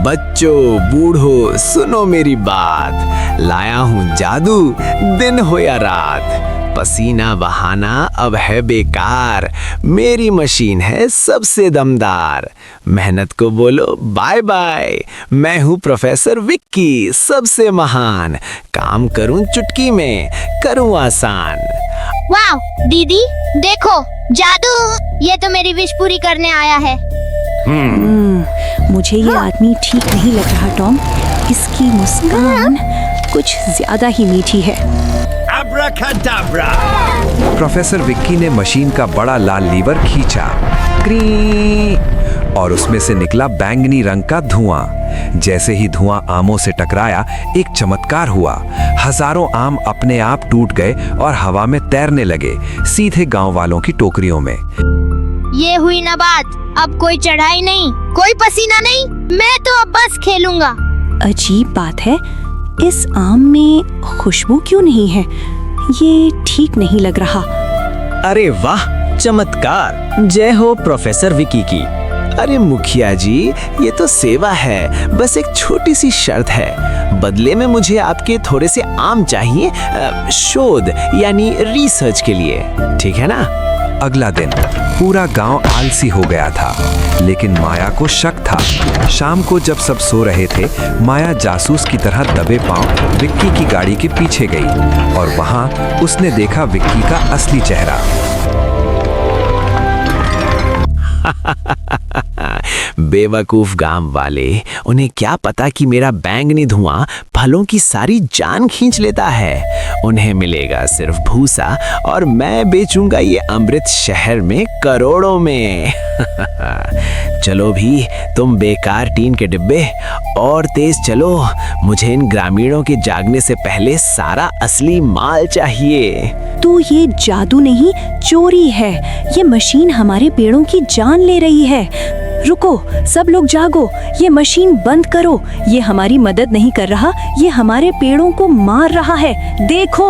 बच्चों, बूढ़ो, सुनो मेरी बात। लाया हूँ जादू, दिन हो या रात। पसीना बहाना अब है बेकार, मेरी मशीन है सबसे दमदार। मेहनत को बोलो बाय बाय, मैं हूँ प्रोफेसर विक्की, सबसे महान। काम करूँ चुटकी में, करूँ आसान। वाह दीदी, देखो जादू, ये तो मेरी विश पूरी करने आया है। मुझे ये आदमी ठीक नहीं लग रहा टॉम, इसकी मुस्कान कुछ ज्यादा ही मीठी है। अब्राकडाब्रा। प्रोफेसर विक्की ने मशीन का बड़ा लाल लीवर खींचा, क्री, और उसमें से निकला बैंगनी रंग का धुआं। जैसे ही धुआं आमों से टकराया, एक चमत्कार हुआ। हजारों आम अपने आप टूट गए और हवा में तैरने लगे, सीधे गांव वालों की टोकरियों में। ये हुई ना बात, अब कोई चढ़ाई नहीं, कोई पसीना नहीं, मैं तो अब बस खेलूंगा। अजीब बात है, इस आम में खुशबू क्यों नहीं है? ये ठीक नहीं लग रहा। अरे वाह, चमत्कार! जय हो प्रोफेसर विक्की की। अरे मुखिया जी, ये तो सेवा है, बस एक छोटी सी शर्त है। बदले में मुझे आपके थोड़े से आम चाहिए, शोध यानी रिसर्च के लिए, ठीक है ना? अगला दिन पूरा गांव आलसी हो गया था, लेकिन माया को शक था। शाम को जब सब सो रहे थे, माया जासूस की तरह दबे पांव विक्की की गाड़ी के पीछे गई और वहां उसने देखा विक्की का असली चेहरा। बेवकूफ गांव वाले, उन्हें क्या पता कि मेरा बैंगनी धुआं फलों की सारी जान खींच लेता है। उन्हें मिलेगा सिर्फ भूसा और मैं बेचूंगा ये अमृत शहर में करोड़ों में। चलो भी तुम बेकार टीन के डिब्बे, और तेज चलो, मुझे इन ग्रामीणों के जागने से पहले सारा असली माल चाहिए। तो ये जादू नहीं, चोरी है। ये मशीन हमारे पेड़ों की जान ले रही है। रुको, सब लोग जागो, ये मशीन बंद करो। ये हमारी मदद नहीं कर रहा, ये हमारे पेड़ों को मार रहा है। देखो।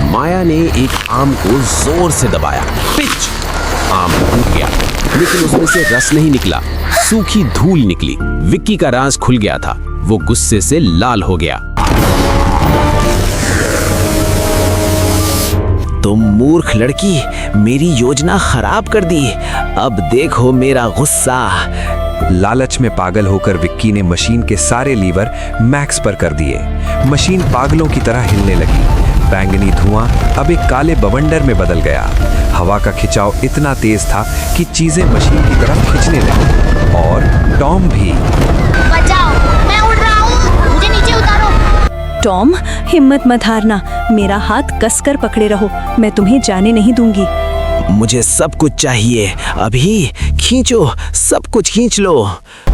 माया ने एक आम को जोर से दबाया। पिच! आम टूट गया, लेकिन उसमें से रस नहीं निकला, सूखी धूल निकली। विक्की का राज खुल गया था। वो गुस्से से लाल हो गया। तुम मूर्ख लड़की, मेरी योजना खराब कर दी। अब देखो मेरा गुस्सा। लालच में पागल होकर विक्की ने मशीन के सारे लीवर मैक्स पर कर दिए। मशीन पागलों की तरह हिलने लगी। बैंगनी धुआं अब एक काले बवंडर में बदल गया। हवा का खिंचाव इतना तेज था कि चीजें मशीन की तरफ खींचने लगी और टॉम भी। बचाओ, मैं उड़ रहा हूँ, मुझे नीचे उतारो। टॉम, हिम्मत मत हारना, मेरा हाथ कसकर पकड़े रहो, मैं तुम्हें जाने नहीं दूंगी। मुझे सब कुछ चाहिए, अभी खींचो, सब कुछ खींच लो।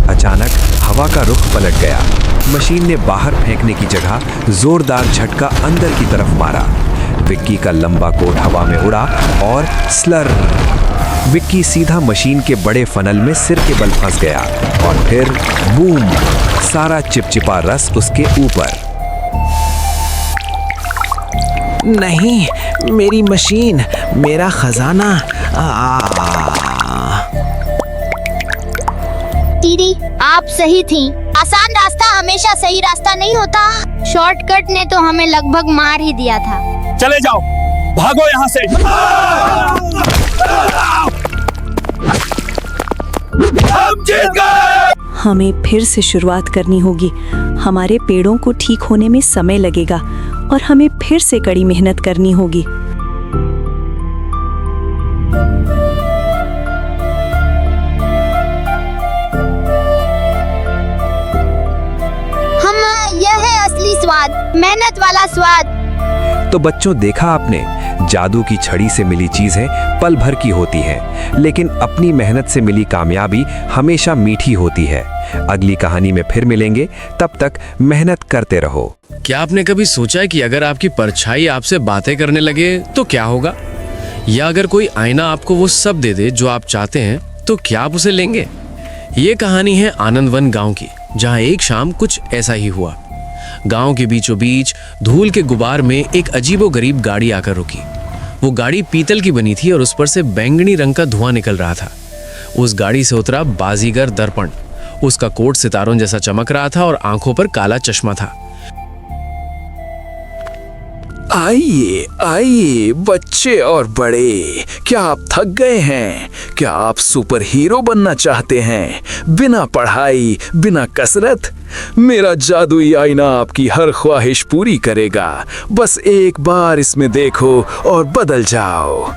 अचानक हवा का रुख पलट गया। मशीन ने बाहर फेंकने की जगह जोरदार झटका अंदर की तरफ मारा। विक्की का लंबा कोट हवा में उड़ा और स्लर। विक्की सीधा मशीन के बड़े फनल में सिर के बल फंस गया और फिर बूम, सारा चिपचिपा रस उसके ऊपर। नहीं, मेरी मशीन, मेरा खजाना। दीदी, आप सही थी। आसान रास्ता हमेशा सही रास्ता नहीं होता। शॉर्टकट ने तो हमें लगभग मार ही दिया था। चले जाओ, भागो यहाँ से। हम जीत गए। हमें फिर से शुरुआत करनी होगी। हमारे पेड़ों को ठीक होने में समय लगेगा और हमें फिर से कड़ी मेहनत करनी होगी। यह है असली स्वाद, मेहनत वाला स्वाद। तो बच्चों, देखा आपने, जादू की छड़ी से मिली चीजें पल भर की होती हैं, लेकिन अपनी मेहनत से मिली कामयाबी हमेशा मीठी होती है। अगली कहानी में फिर मिलेंगे, तब तक मेहनत करते रहो। क्या आपने कभी सोचा है कि अगर आपकी परछाई आपसे बातें करने लगे तो क्या होगा? या अगर कोई आईना आपको वो सब दे दे जो आप चाहते हैं, तो क्या आप उसे लेंगे? ये कहानी है आनंदवन गांव की, जहां एक शाम कुछ ऐसा ही हुआ। गांव के बीचों बीच धूल के गुबार में एक अजीबोगरीब गाड़ी आकर रुकी। वो गाड़ी पीतल की बनी थी और उस पर से बैंगनी रंग का धुआं निकल रहा था। उस गाड़ी से उतरा बाजीगर दर्पण। उसका कोट सितारों जैसा चमक रहा था और आंखों पर काला चश्मा था। आइए आइए बच्चे और बड़े, क्या आप थक गए हैं? क्या आप सुपर हीरो बनना चाहते हैं? बिना पढ़ाई, बिना कसरत? मेरा जादुई आईना आपकी हर ख्वाहिश पूरी करेगा। बस एक बार इसमें देखो और बदल जाओ।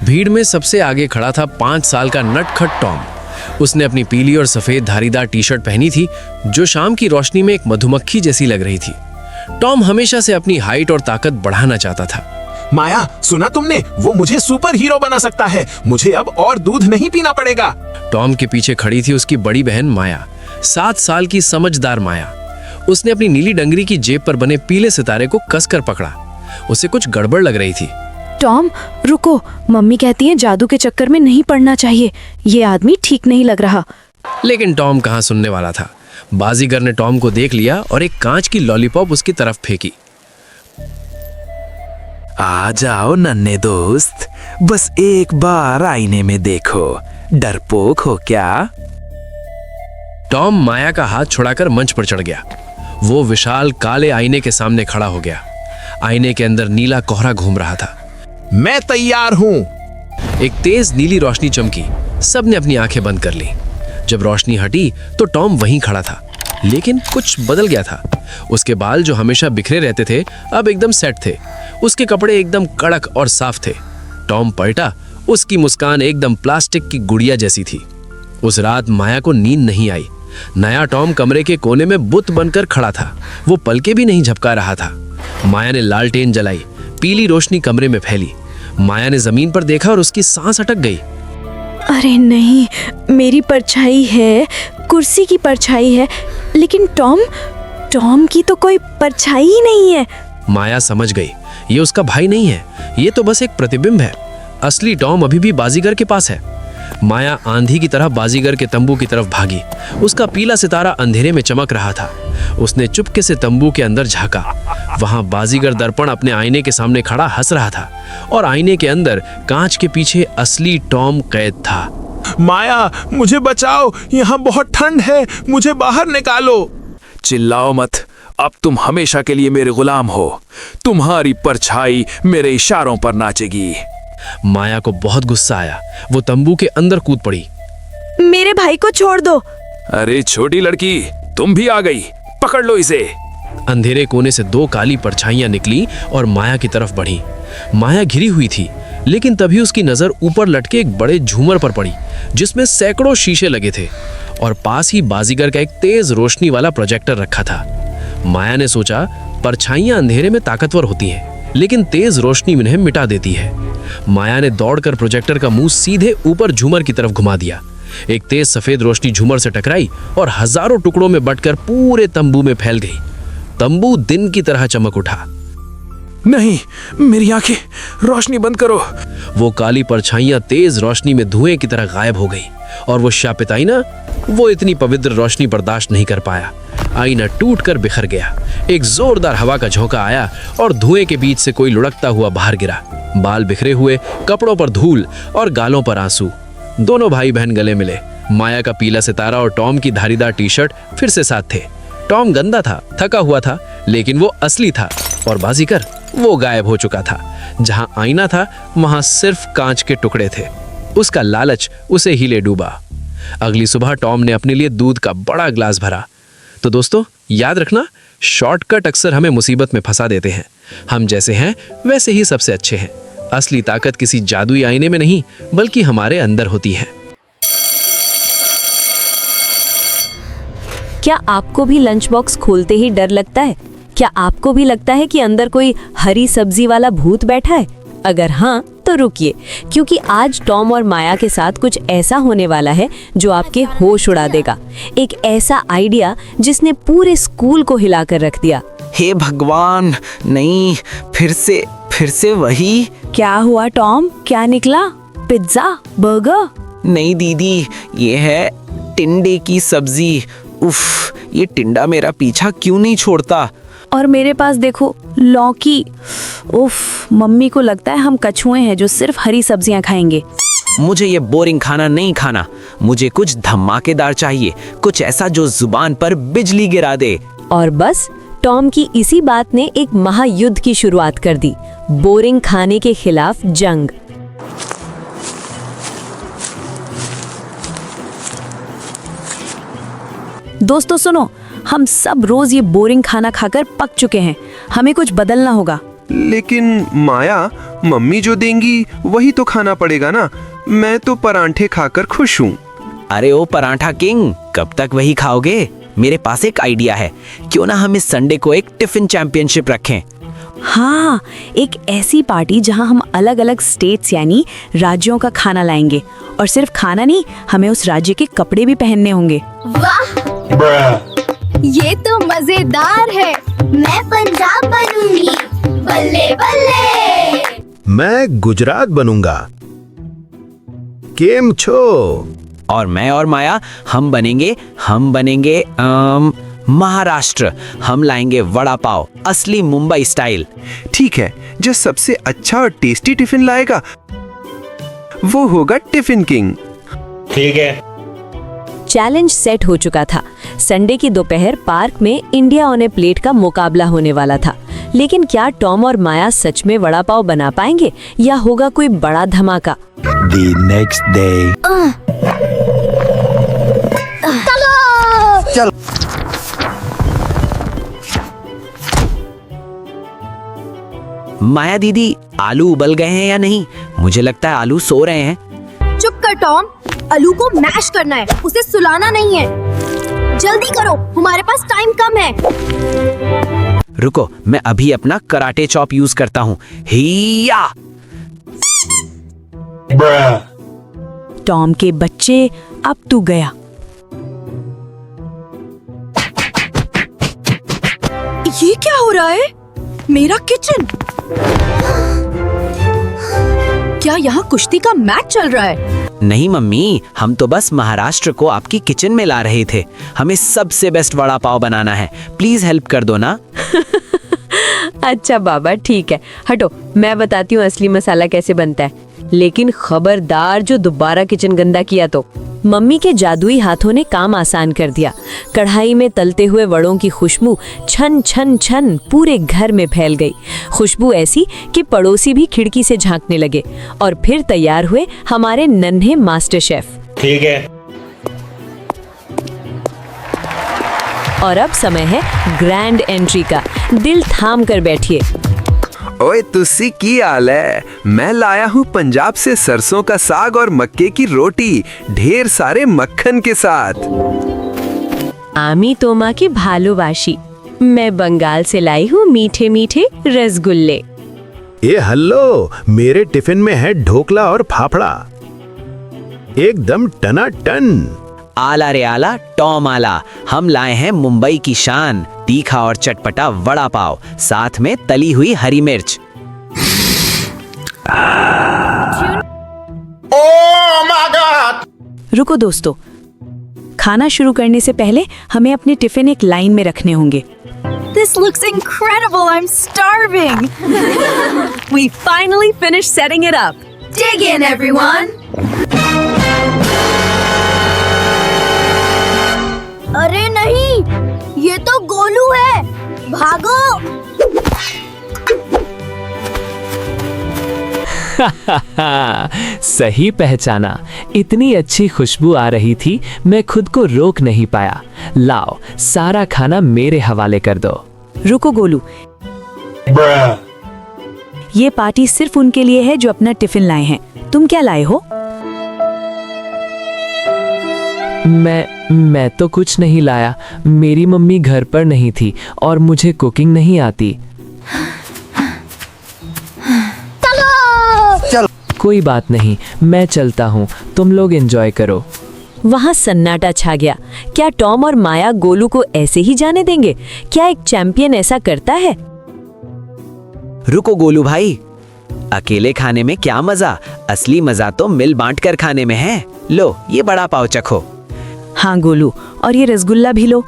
भीड़ में सबसे आगे खड़ा था 5 साल का नटखट टॉम। उसने अपनी पीली और सफेद धारीदार टी शर्ट पहनी थी, जो शाम की रोशनी में एक मधुमक्खी जैसी लग रही थी। टॉम हमेशा से अपनी हाइट और ताकत बढ़ाना चाहता था। माया, सुना तुमने? वो मुझे सुपर हीरो बना सकता है। मुझे अब और दूध नहीं पीना पड़ेगा। टॉम के पीछे खड़ी थी उसकी बड़ी बहन माया, 7 साल की समझदार माया। उसने अपनी नीली डंगरी की जेब पर बने पीले सितारे को कसकर पकड़ा। उसे कुछ गड़बड़ लग रही थी। टॉम, रुको, मम्मी कहती है जादू के चक्कर में नहीं पड़ना चाहिए। ये आदमी ठीक नहीं लग रहा। लेकिन टॉम कहाँ सुनने वाला था। बाजीगर ने टॉम को देख लिया और एक कांच की लॉलीपॉप उसकी तरफ फेंकी। आ जाओ नन्हे दोस्त, बस एक बार आईने में देखो। डरपोक हो क्या? टॉम माया का हाथ छुड़ाकर मंच पर चढ़ गया। वो विशाल काले आईने के सामने खड़ा हो गया। आईने के अंदर नीला कोहरा घूम रहा था। मैं तैयार हूँ। एक तेज नीली रोशनी चमकी। सबने अपनी आंखें बंद कर ली। जब रोशनी हटी तो टॉम वहीं खड़ा था, लेकिन कुछ बदल गया था। उसके बाल जो हमेशा बिखरे रहते थे, अब एकदम सेट थे। उसके कपड़े एकदम कड़क और साफ थे। टॉम पलटा, उसकी मुस्कान एकदम प्लास्टिक की गुड़िया जैसी थी। उस रात माया को नींद नहीं आई। नया टॉम कमरे के कोने में बुत बनकर खड़ा था। वो पलके भी नहीं झपका रहा था। माया ने लालटेन जलाई। पीली रोशनी कमरे में फैली। माया ने जमीन पर देखा और उसकी सांस अटक गई। अरे नहीं, मेरी परछाई है, कुर्सी की परछाई है, लेकिन टॉम की तो कोई परछाई ही नहीं है। माया समझ गई, ये उसका भाई नहीं है, ये तो बस एक प्रतिबिंब है। असली टॉम अभी भी बाजीगर के पास है। माया आंधी की तरह बाजीगर के तंबू की तरफ भागी। उसका पीला सितारा अंधेरे में चमक रहा था। उसने चुपके से तंबू के अंदर झांका। वहां बाजीगर दर्पण अपने आईने के सामने खड़ा हंस रहा था और आईने के अंदर कांच के पीछे असली टॉम कैद था। माया, मुझे बचाओ, यहाँ बहुत ठंड है, मुझे बाहर निकालो। चिल्लाओ मत, अब तुम हमेशा के लिए मेरे गुलाम हो। तुम्हारी परछाई मेरे इशारों पर नाचेगी। माया को बहुत गुस्सा आया। वो तंबू के अंदर कूद पड़ी। मेरे भाई को छोड़ दो। अरे छोटी लड़की, तुम भी आ गई, पकड़ लो इसे। अंधेरे कोने से दो काली परछाइयां निकली और माया की तरफ बढ़ी। माया घिरी हुई थी, लेकिन तभी उसकी नजर ऊपर लटके एक बड़े झूमर पर पड़ी जिसमें सैकड़ों शीशे लगे थे और पास ही बाजीगर का एक तेज रोशनी वाला प्रोजेक्टर रखा था। माया ने सोचा, परछाइयां अंधेरे में ताकतवर होती हैं, लेकिन तेज रोशनी इन्हें मिटा देती है। माया ने दौड़कर प्रोजेक्टर का मुंह सीधे ऊपर झूमर की तरफ घुमा दिया। एक तेज सफेद रोशनी झूमर से टकराई और हजारों टुकड़ों में बंटकर पूरे तंबू में फैल गई। तंबू दिन की तरह चमक उठा। नहीं, मेरी आंखें, रोशनी बंद करो। वो काली परछाइयां तेज रोशनी में धुएं की तरह गायब हो गई और वो शापित आईना, वो इतनी पवित्र रोशनी बर्दाश्त नहीं कर पाया। आईना टूटकर बिखर गया। एक जोरदार हवा का झोंका आया और धुएं के बीच से कोई लुढ़कता हुआ बाहर गिरा। बाल बिखरे हुए, कपड़ों पर धूल और गालों पर आंसू। दोनों भाई बहन गले मिले। माया का पीला सितारा और टॉम की धारीदार टी शर्ट फिर से साथ थे। टॉम गंदा था, थका हुआ था, लेकिन वो असली था। और बाजीगर, वो गायब हो चुका था। जहां आईना था वहां सिर्फ कांच के टुकड़े थे। उसका लालच उसे ही ले डूबा। अगली सुबह टॉम ने अपने लिए दूध का बड़ा ग्लास भरा। तो दोस्तों, याद रखना, शॉर्टकट अक्सर हमें मुसीबत में फंसा देते हैं। हम जैसे हैं वैसे ही सबसे अच्छे हैं। असली ताकत किसी जादुई आईने में नहीं, बल्कि हमारे अंदर होती है। क्या आपको भी लंच बॉक्स खोलते ही डर लगता है? क्या आपको भी लगता है कि अंदर कोई हरी सब्जी वाला भूत बैठा है? अगर हाँ, तो रुकिए, क्योंकि आज टॉम और माया के साथ कुछ ऐसा होने वाला है जो आपके होश उड़ा देगा। एक ऐसा आइडिया जिसने पूरे स्कूल को हिलाकर रख दिया। हे भगवान, नहीं, फिर से वही। क्या हुआ टॉम? क्या निकला? पिज्जा? बर्गर? नहीं दीदी, ये है टिंडे की सब्जी। उफ, ये टिंडा मेरा पीछा क्यों नहीं छोड़ता? और मेरे पास देखो, लौकी। उफ, मम्मी को लगता है हम कछुए हैं जो सिर्फ हरी सब्जियां खाएंगे। मुझे ये बोरिंग खाना नहीं खाना। मुझे कुछ धमाकेदार चाहिए, कुछ ऐसा जो जुबान पर बिजली गिरा दे। और बस टॉम की इसी बात ने एक महायुद्ध की शुरुआत कर दी। बोरिंग खाने के खिलाफ जंग। दोस्तों सुनो, हम सब रोज ये बोरिंग खाना खाकर पक चुके हैं। हमें कुछ बदलना होगा। लेकिन माया, मम्मी जो देंगी वही तो खाना पड़ेगा ना। मैं तो परांठे खाकर खुश हूँ। अरे ओ पराठा किंग, कब तक वही खाओगे? मेरे पास एक आइडिया है। क्यों ना हम इस संडे को एक टिफिन चैंपियनशिप रखें? हाँ, एक ऐसी पार्टी जहां हम अलग अलग स्टेट्स यानी राज्यों का खाना लाएंगे। और सिर्फ खाना नहीं, हमें उस राज्य के कपड़े भी पहनने होंगे। वाह, ये तो मजेदार है। मैं पंजाब बनूंगी। बल्ले बल्ले। मैं गुजरात बनूंगा। केम छो? और मैं और माया, हम बनेंगे महाराष्ट्र। हम लाएंगे वड़ा पाव, असली मुंबई स्टाइल। ठीक है, जो सबसे अच्छा और टेस्टी टिफिन लाएगा वो होगा टिफिन किंग। ठीक है। चैलेंज सेट हो चुका था। संडे की दोपहर पार्क में इंडिया ऑन ए प्लेट का मुकाबला होने वाला था। लेकिन क्या टॉम और माया सच में वड़ा पाव बना पाएंगे या होगा कोई बड़ा धमाका? The next day. चलो। माया दीदी, आलू उबल गए हैं या नहीं? मुझे लगता है आलू सो रहे हैं। चुप कर टॉम, आलू को मैश करना है, उसे सुलाना नहीं है। जल्दी करो, हमारे पास टाइम कम है। रुको, मैं अभी अपना कराटे चॉप यूज करता हूँ। हिया! टॉम के बच्चे, अब तू गया। ये क्या हो रहा है? मेरा किचन! क्या यहाँ कुश्ती का मैच चल रहा है? नहीं मम्मी, हम तो बस महाराष्ट्र को आपकी किचन में ला रहे थे। हमें सबसे बेस्ट वड़ा पाव बनाना है, प्लीज हेल्प कर दो ना। अच्छा बाबा ठीक है, हटो मैं बताती हूँ असली मसाला कैसे बनता है, लेकिन खबरदार जो दोबारा किचन गंदा किया तो। मम्मी के जादुई हाथों ने काम आसान कर दिया। कढ़ाई में तलते हुए वड़ों की खुशबू छन छन छन पूरे घर में फैल गई। खुशबू ऐसी कि पड़ोसी भी खिड़की से झांकने लगे। और फिर तैयार हुए हमारे नन्हे मास्टर शेफ। ठीक है। और अब समय है ग्रैंड एंट्री का। दिल थाम कर बैठिए। ओए तुसी की हाल है? मैं लाया हूँ पंजाब से सरसों का साग और मक्के की रोटी, ढेर सारे मक्खन के साथ। आमी तोमा की भालूबाशी। मैं बंगाल से लाई हूँ मीठे मीठे रसगुल्ले। ये हल्लो, मेरे टिफिन में है ढोकला और फाफड़ा, एकदम टनाटन। आला रे आला, टॉम आला। हम लाए हैं मुंबई की शान, तीखा और चटपटा वड़ा पाव, साथ में तली हुई हरी मिर्च। रुको दोस्तों, खाना शुरू करने से पहले हमें अपने टिफिन एक लाइन में रखने होंगे। This looks incredible. I'm starving. We finally finished setting it up. Dig in, everyone. अरे नहीं, ये तो गोलू है। भागो। सही पहचाना। इतनी अच्छी खुशबू आ रही थी, मैं खुद को रोक नहीं पाया। लाओ, सारा खाना मेरे हवाले कर दो। रुको गोलू, ये पार्टी सिर्फ उनके लिए है जो अपना टिफिन लाए हैं। तुम क्या लाए हो? मैं तो कुछ नहीं लाया। मेरी मम्मी घर पर नहीं थी और मुझे कुकिंग नहीं आती। चलो। कोई बात नहीं, मैं चलता हूँ, तुम लोग एंजॉय करो। वहाँ सन्नाटा छा गया। क्या टॉम और माया गोलू को ऐसे ही जाने देंगे? क्या एक चैंपियन ऐसा करता है? रुको गोलू भाई, अकेले खाने में क्या मजा? असली मजा तो मिल बांट कर खाने में है। लो, ये बड़ा पाव चखो। हाँ गोलू, और ये रसगुल्ला भी लो।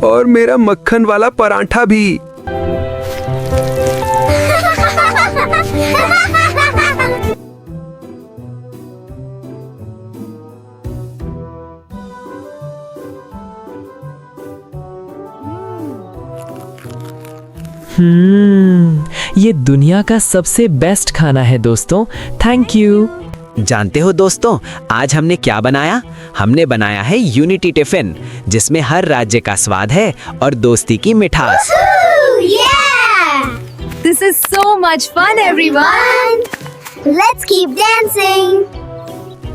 और मेरा मक्खन वाला पराठा भी। ये दुनिया का सबसे बेस्ट खाना है दोस्तों। Thank you. जानते हो दोस्तों, आज हमने क्या बनाया? हमने बनाया है यूनिटी टिफिन, जिसमें हर राज्य का स्वाद है और दोस्ती की मिठास। This is so much fun, everyone. Let's keep dancing.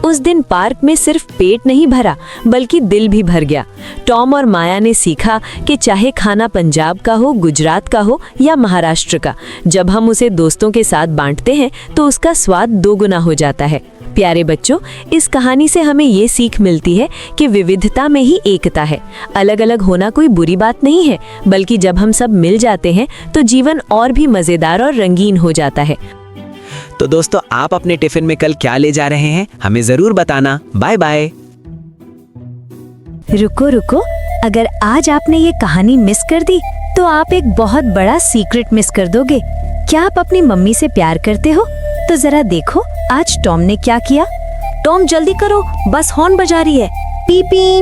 उस दिन पार्क में सिर्फ पेट नहीं भरा, बल्कि दिल भी भर गया। टॉम और माया ने सीखा कि चाहे खाना पंजाब का हो, गुजरात का हो या महाराष्ट्र का, जब हम उसे दोस्तों के साथ बांटते हैं तो उसका स्वाद दोगुना हो जाता है। प्यारे बच्चों, इस कहानी से हमें ये सीख मिलती है कि विविधता में ही एकता है। अलग अलग होना कोई बुरी बात नहीं है, बल्कि जब हम सब मिल जाते हैं तो जीवन और भी मजेदार और रंगीन हो जाता है। तो दोस्तों, आप अपने टिफिन में कल क्या ले जा रहे हैं? हमें जरूर बताना। Bye bye. रुको रुको, अगर आज आपने ये कहानी मिस कर दी तो आप एक बहुत बड़ा सीक्रेट मिस कर दोगे। क्या आप अपनी मम्मी से प्यार करते हो? तो जरा देखो आज टॉम ने क्या किया। टॉम जल्दी करो, बस हॉर्न बजा रही है। P P.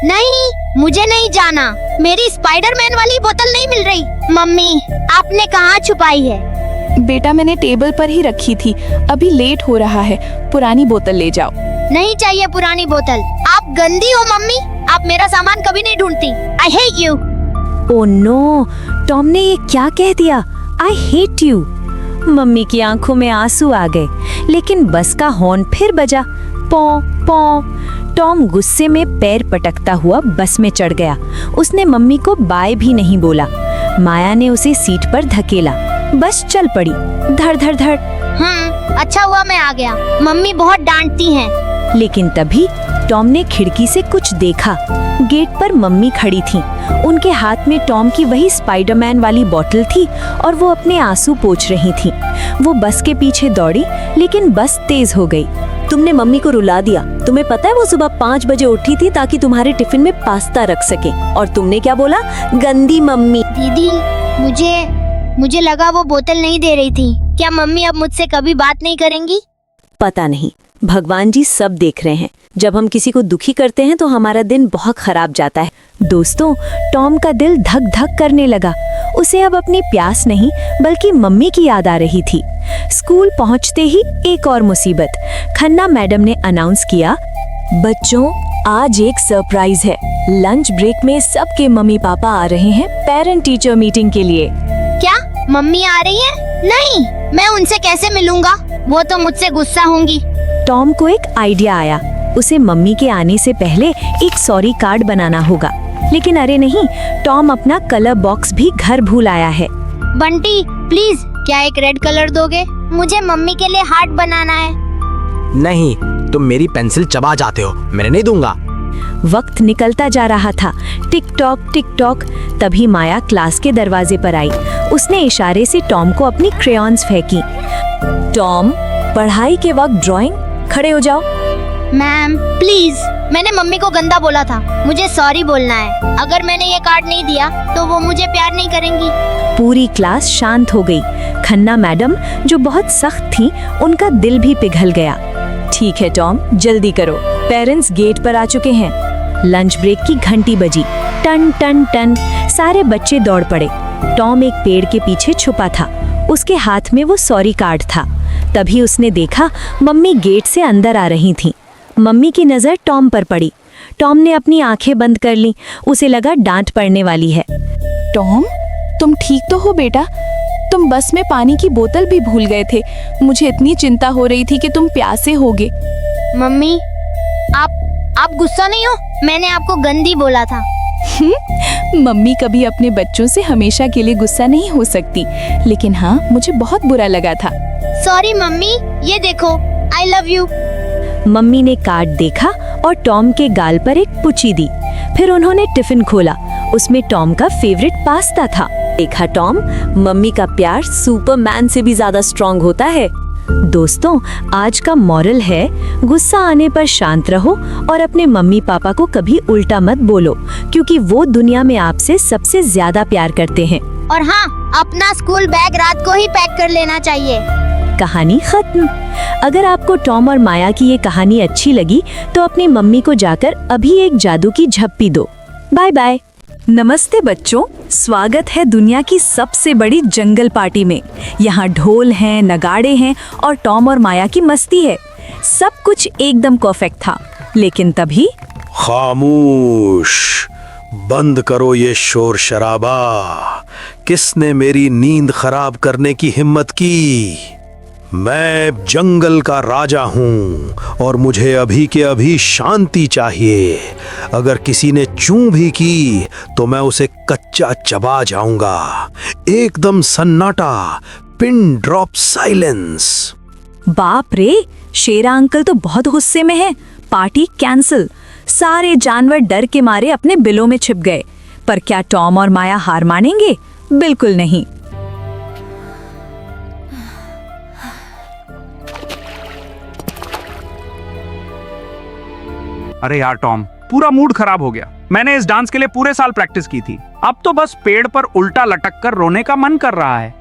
नहीं, मुझे नहीं जाना। मेरी स्पाइडरमैन वाली बोतल नहीं मिल रही। मम्मी, आपने कहाँ छुपाई है? बेटा, मैंने टेबल पर ही रखी थी। अभी लेट हो रहा है, पुरानी बोतल ले जाओ। नहीं चाहिए पुरानी बोतल। आप गंदी हो मम्मी। आप मेरा सामान कभी नहीं ढूंढती। I hate you. Oh no, Tom ने ये क्या कह दिया? आई हेट यू। मम्मी की आंखों में आंसू आ गए, लेकिन बस का हॉर्न फिर बजा। पौ पौ। टॉम गुस्से में पैर पटकता हुआ बस में चढ़ गया। उसने मम्मी को बाय भी नहीं बोला। माया ने उसे सीट पर धकेला। बस चल पड़ी, धड़ धड़ धड़। अच्छा हुआ मैं आ गया। मम्मी बहुत डांटती हैं, लेकिन तभी टॉम ने खिड़की से कुछ देखा। गेट पर मम्मी खड़ी थीं। उनके हाथ में टॉम की वही स्पाइडरमैन वाली बोतल थी और वो अपने आंसू पोंछ रही थीं। वो बस के पीछे दौड़ी, लेकिन बस तेज हो गई। तुमने मम्मी को रुला दिया। तुम्हें पता है वो सुबह 5 बजे उठी थी ताकि तुम्हारे टिफिन में पास्ता रख सके, और तुमने क्या बोला? गंदी मम्मी। दीदी, मुझे लगा वो बोतल नहीं दे रही थी। क्या मम्मी अब मुझसे कभी बात नहीं करेंगी? पता नहीं, भगवान जी सब देख रहे हैं। जब हम किसी को दुखी करते हैं तो हमारा दिन बहुत खराब जाता है। दोस्तों, टॉम का दिल धक धक करने लगा। उसे अब अपनी प्यास नहीं बल्कि मम्मी की याद आ रही थी। स्कूल पहुंचते ही एक और मुसीबत। खन्ना मैडम ने अनाउंस किया, बच्चों आज एक सरप्राइज है। लंच ब्रेक में सबके मम्मी पापा आ रहे हैं पेरेंट टीचर मीटिंग के लिए। क्या मम्मी आ रही है? नहीं, मैं उनसे कैसे मिलूंगा? वो तो मुझसे गुस्सा होंगी। टॉम को एक आइडिया आया। उसे मम्मी के आने से पहले एक सॉरी कार्ड बनाना होगा। लेकिन अरे नहीं, टॉम अपना कलर बॉक्स भी घर भूल आया है। बंटी प्लीज, क्या एक रेड कलर दोगे? मुझे मम्मी के लिए हार्ट बनाना है। नहीं, तुम मेरी पेंसिल चबा जाते हो, मैं नहीं दूंगा। वक्त निकलता जा रहा था। Tick tock. तभी माया क्लास के दरवाजे पर आई। उसने इशारे से टॉम को अपनी क्रेयॉन्स फेंकी। टॉम, पढ़ाई के वक्त ड्राइंग, खड़े हो जाओ। मैम प्लीज, मैंने मम्मी को गंदा बोला था। मुझे सॉरी बोलना है। अगर मैंने ये कार्ड नहीं दिया तो वो मुझे प्यार नहीं करेंगी। पूरी क्लास शांत हो गई। खन्ना मैडम, जो बहुत सख्त थी, उनका दिल भी पिघल गया। ठीक है टॉम, जल्दी करो, पेरेंट्स गेट पर आ चुके हैं। लंच ब्रेक की घंटी बजी। टन टन टन, सारे बच्चे दौड़ पड़े। टॉम एक पेड़ के पीछे छुपा था। उसके हाथ में वो सॉरी कार्ड था। तभी उसने देखा मम्मी गेट से अंदर आ रही थीं। मम्मी की नजर टॉम पर पड़ी। टॉम ने अपनी आंखें बंद कर लीं। उसे लगा डांट पड़ने वाली है। टॉम, तुम ठीक तो हो बेटा? तुम बस में पानी की बोतल भी भूल गए थे। मुझे इतनी चिंता हो रही थी कि तुम प्यासे होगे। मम्मी, आप गुस्सा नहीं हो? मैंने आपको गंदी बोला था। मम्मी कभी अपने बच्चों से हमेशा के लिए गुस्सा नहीं हो सकती, लेकिन हाँ, मुझे बहुत बुरा लगा था। सॉरी मम्मी, ये देखो, आई लव यू। मम्मी ने कार्ड देखा और टॉम के गाल पर एक पुची दी। फिर उन्होंने टिफिन खोला। उसमें टॉम का फेवरेट पास्ता था। देखा टॉम, मम्मी का प्यार सुपरमैन से भी ज्यादा स्ट्रॉन्ग होता है। दोस्तों, आज का मॉरल है, गुस्सा आने पर शांत रहो और अपने मम्मी पापा को कभी उल्टा मत बोलो, क्योंकि वो दुनिया में आपसे सबसे ज्यादा प्यार करते हैं। और हाँ, अपना स्कूल बैग रात को ही पैक कर लेना चाहिए। कहानी खत्म। अगर आपको टॉम और माया की ये कहानी अच्छी लगी तो अपनी मम्मी को जाकर अभी एक जादू की झप्पी दो। Bye bye. नमस्ते बच्चों, स्वागत है दुनिया की सबसे बड़ी जंगल पार्टी में। यहाँ ढोल हैं, नगाड़े हैं और टॉम और माया की मस्ती है। सब कुछ एकदम परफेक्ट था, लेकिन तभी खामोश, बंद करो ये शोर शराबा। किसने मेरी नींद खराब करने की हिम्मत की? मैं जंगल का राजा हूँ और मुझे अभी के अभी शांति चाहिए। अगर किसी ने चूं भी की तो मैं उसे कच्चा चबा जाऊंगा। एकदम सन्नाटा, पिन ड्रॉप साइलेंस। बाप रे, शेरा अंकल तो बहुत गुस्से में है। Party cancel. सारे जानवर डर के मारे अपने बिलों में छिप गए। पर क्या टॉम और माया हार मानेंगे? बिल्कुल नहीं। अरे यार टॉम, पूरा मूड खराब हो गया। मैंने इस डांस के लिए पूरे साल प्रैक्टिस की थी। अब तो बस पेड़ पर उल्टा लटक कर रोने का मन कर रहा है।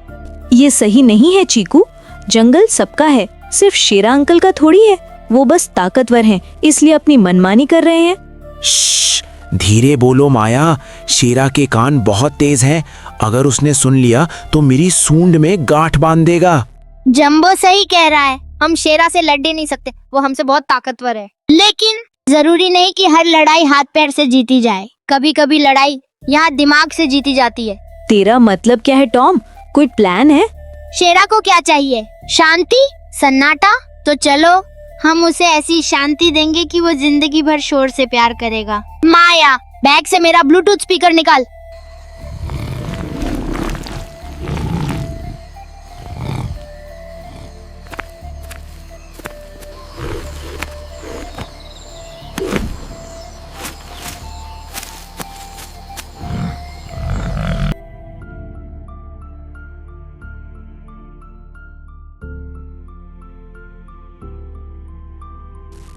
ये सही नहीं है चीकू। जंगल सबका है, सिर्फ शेरा अंकल का थोड़ी है। वो बस ताकतवर हैं, इसलिए अपनी मनमानी कर रहे हैं। धीरे बोलो माया, शेरा के कान बहुत तेज हैं। अगर उसने सुन लिया तो मेरी सूंड में गांठ बांध देगा। जंबो सही कह रहा है, हम शेरा से लड़ नहीं सकते, वो हमसे बहुत ताकतवर है। लेकिन जरूरी नहीं कि हर लड़ाई हाथ पैर से जीती जाए। कभी कभी लड़ाई यहाँ दिमाग से जीती जाती है। तेरा मतलब क्या है टॉम? कोई प्लान है? शेरा को क्या चाहिए? शांति, सन्नाटा। तो चलो हम उसे ऐसी शांति देंगे कि वो जिंदगी भर शोर से प्यार करेगा। माया, बैग से मेरा ब्लूटूथ स्पीकर निकाल।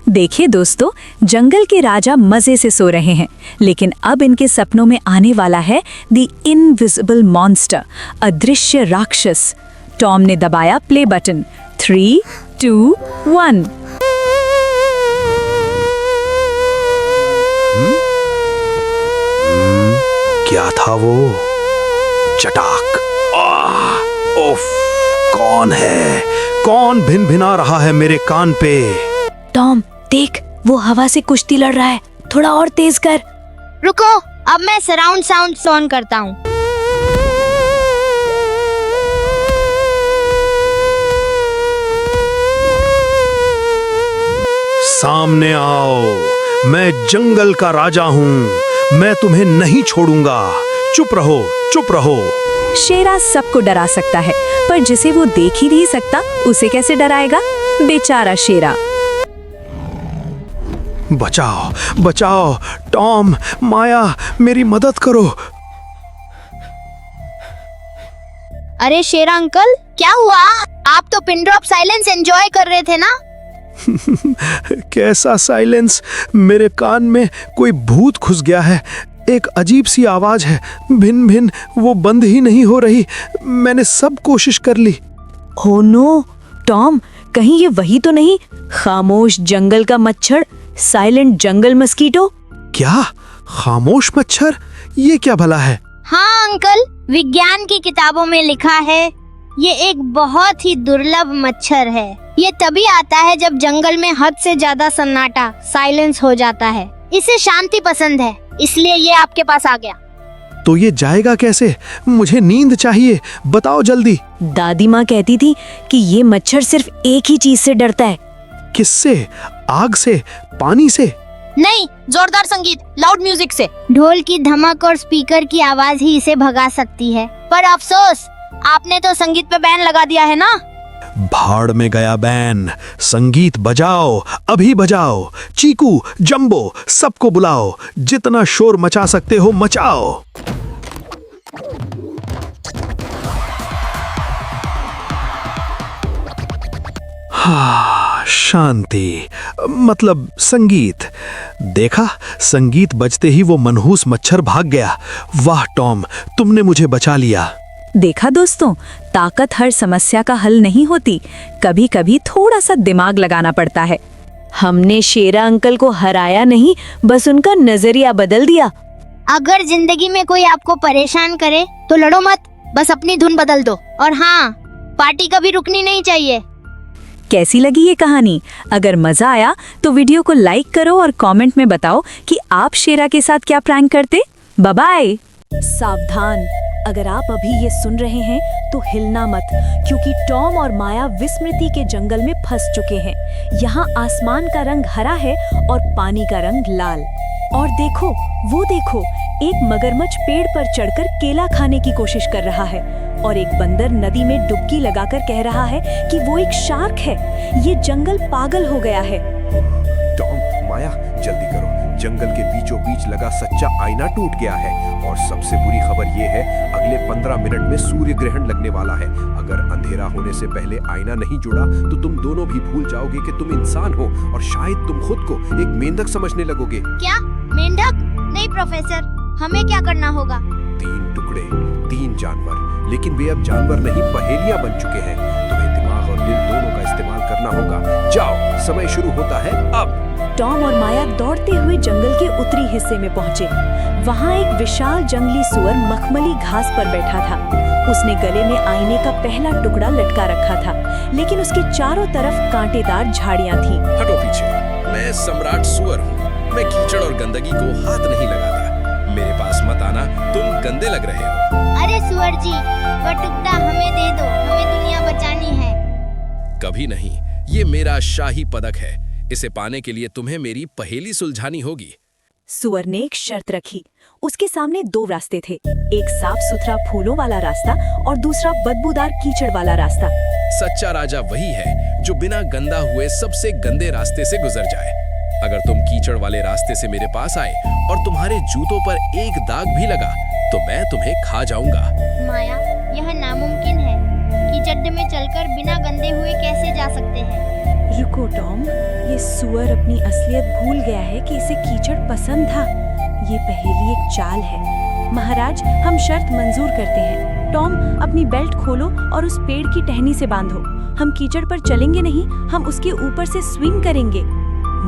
देखिए दोस्तों, जंगल के राजा मजे से सो रहे हैं, लेकिन अब इनके सपनों में आने वाला है द इनविजिबल मॉन्स्टर, अदृश्य राक्षस। टॉम ने दबाया प्ले बटन। 3, 2, 1। क्या था वो? चटाक! उफ! कौन है? कौन भिन भिना रहा है मेरे कान पे? टॉम देख, वो हवा से कुश्ती लड़ रहा है, थोड़ा और तेज कर। रुको, अब मैं सराउंड साउंड ऑन करता हूँ। सामने आओ, मैं जंगल का राजा हूँ, मैं तुम्हें नहीं छोड़ूंगा। चुप रहो, चुप रहो। शेरा सबको डरा सकता है, पर जिसे वो देख ही नहीं सकता उसे कैसे डराएगा? बेचारा शेरा। बचाओ, बचाओ, टॉम, माया, मेरी मदद करो। अरे शेरा अंकल, क्या हुआ? आप तो पिन ड्रॉप साइलेंस एंजॉय कर रहे थे ना? कैसा साइलेंस? मेरे कान में कोई भूत घुस गया है। एक अजीब सी आवाज है, भिन भिन, वो बंद ही नहीं हो रही। मैंने सब कोशिश कर ली। ओह नो, टॉम, कहीं ये वही तो नहीं? खामोश जंगल का मच्छर, साइलेंट जंगल मस्कीटो। क्या? खामोश मच्छर? ये क्या भला है? हाँ अंकल, विज्ञान की किताबों में लिखा है ये एक बहुत ही दुर्लभ मच्छर है। ये तभी आता है जब जंगल में हद से ज्यादा सन्नाटा, साइलेंस हो जाता है। इसे शांति पसंद है, इसलिए ये आपके पास आ गया। तो ये जाएगा कैसे? मुझे नींद चाहिए, बताओ जल्दी। दादी माँ कहती थी कि ये मच्छर सिर्फ एक ही चीज से डरता है। किससे? आग से? पानी से? नहीं, जोरदार संगीत, लाउड म्यूजिक से। ढोल की धमक और स्पीकर की आवाज ही इसे भगा सकती है। पर अफसोस, आपने तो संगीत पे बैन लगा दिया है ना। भाड़ में गया बैन। संगीत बजाओ, अभी बजाओ। चीकू, जंबो, सबको बुलाओ। जितना शोर मचा सकते हो मचाओ। हाँ, शांति, मतलब संगीत। देखा, संगीत बजते ही वो मनहूस मच्छर भाग गया। वाह टॉम, तुमने मुझे बचा लिया। देखा दोस्तों, ताकत हर समस्या का हल नहीं होती, कभी कभी थोड़ा सा दिमाग लगाना पड़ता है। हमने शेरा अंकल को हराया नहीं, बस उनका नजरिया बदल दिया। अगर जिंदगी में कोई आपको परेशान करे तो लड़ो मत, बस अपनी धुन बदल दो। और हाँ, पार्टी कभी रुकनी नहीं चाहिए। कैसी लगी ये कहानी? अगर मजा आया तो वीडियो को लाइक करो और कमेंट में बताओ कि आप शेरा के साथ क्या प्रैंक करते। Bye bye. सावधान, अगर आप अभी ये सुन रहे हैं तो हिलना मत, क्योंकि टॉम और माया विस्मृति के जंगल में फंस चुके हैं। यहाँ आसमान का रंग हरा है और पानी का रंग लाल। और देखो, वो देखो, एक मगरमच्छ पेड़ पर चढ़कर केला खाने की कोशिश कर रहा है और एक बंदर नदी में डुबकी लगाकर कह रहा है कि वो एक शार्क है। ये जंगल पागल हो गया है। टॉम, माया, जल्दी करो, जंगल के बीचों बीच लगा सच्चा आईना टूट गया है। और सबसे बुरी खबर ये है, अगले 15 मिनट में सूर्य ग्रहण लगने वाला है। अगर अंधेरा होने से पहले आईना नहीं जुड़ा तो तुम दोनों भी भूल जाओगे कि तुम इंसान हो और शायद तुम खुद को एक मेंढक समझने लगोगे। क्या मेंढक? नहीं प्रोफेसर, हमें क्या करना होगा? 3 टुकड़े, 3 जानवर, लेकिन वे अब जानवर नहीं, पहेलियां बन चुके हैं। तुम्हें दिमाग और दिल दोनों का इस्तेमाल करना होगा। जाओ, समय शुरू होता है अब। टॉम और माया दौड़ते हुए जंगल के उत्तरी हिस्से में पहुंचे। वहां एक विशाल जंगली सुअर मखमली घास पर बैठा था। उसने गले में आईने का पहला टुकड़ा लटका रखा था, लेकिन उसके चारों तरफ कांटेदार झाड़ियां थीं। हटो पीछे, मैं सम्राट सुअर हूँ। मैं कीचड़ और गंदगी को हाथ नहीं लगाता। मेरे पास मत आना, तुम गंदे लग रहे हो। अरे सुअर जी, वह टुकड़ा हमें दे दो, हमें दुनिया बचानी है। कभी नहीं, ये मेरा शाही पदक है। इसे पाने के लिए तुम्हें मेरी पहेली सुलझानी होगी। सुअर ने एक शर्त रखी। उसके सामने 2 रास्ते थे, एक साफ सुथरा फूलों वाला रास्ता और दूसरा बदबूदार कीचड़ वाला रास्ता। सच्चा राजा वही है जो बिना गंदा हुए सबसे गंदे रास्ते से गुजर जाए। अगर तुम कीचड़ वाले रास्ते से मेरे पास आए और तुम्हारे जूतों पर एक दाग भी लगा तो मैं तुम्हें खा जाऊंगा। माया, यह नामुमकिन है। कीचड़ में चलकर बिना गंदे हुए कैसे जा सकते हैं? रुको टॉम, ये सुअर अपनी असलियत भूल गया है कि इसे कीचड़ पसंद था। ये पहेली एक चाल है। महाराज, हम शर्त मंजूर करते हैं। टॉम, अपनी बेल्ट खोलो और उस पेड़ की टहनी से बांधो। हम कीचड़ पर चलेंगे नहीं, हम उसके ऊपर से स्विंग करेंगे।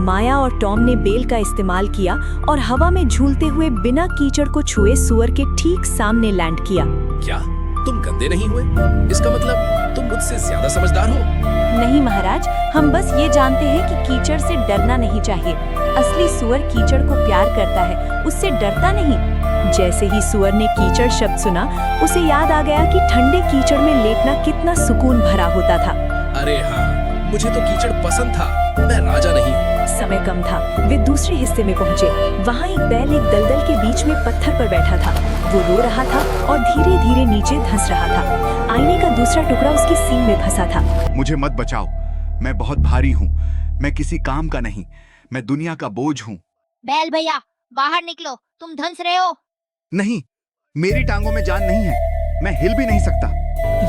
माया और टॉम ने बेल का इस्तेमाल किया और हवा में झूलते हुए बिना कीचड़ को छुए सुअर के ठीक सामने लैंड किया। क्या तुम गंदे नहीं हुए? इसका मतलब तुम मुझसे ज्यादा समझदार हो। नहीं महाराज, हम बस ये जानते हैं कि कीचड़ से डरना नहीं चाहिए। असली सुअर कीचड़ को प्यार करता है, उससे डरता नहीं। जैसे ही सुअर ने कीचड़ शब्द सुना, उसे याद आ गया कि ठंडे कीचड़ में लेटना कितना सुकून भरा होता था। अरे हाँ, मुझे तो कीचड़ पसंद था, मैं राजा नहीं हूँ। समय कम था, वे दूसरे हिस्से में पहुँचे। वहाँ एक बैल एक दलदल के बीच में पत्थर पर बैठा था। वो रो रहा था और धीरे धीरे नीचे धंस रहा था। आईने का दूसरा टुकड़ा उसकी सींग में फंसा था। मुझे मत बचाओ, मैं बहुत भारी हूँ, मैं किसी काम का नहीं, मैं दुनिया का बोझ हूँ। बैल भैया, बाहर निकलो, तुम धंस रहे हो। नहीं, मेरी टांगों में जान नहीं है, मैं हिल भी नहीं सकता।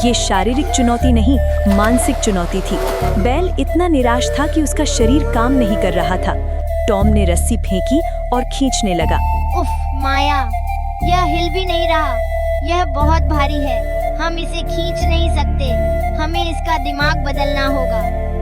ये शारीरिक चुनौती नहीं, मानसिक चुनौती थी। बैल इतना निराश था कि उसका शरीर काम नहीं कर रहा था। टॉम ने रस्सी फेंकी और खींचने लगा। उफ माया, यह हिल भी नहीं रहा, यह बहुत भारी है, हम इसे खींच नहीं सकते, हमें इसका दिमाग बदलना होगा।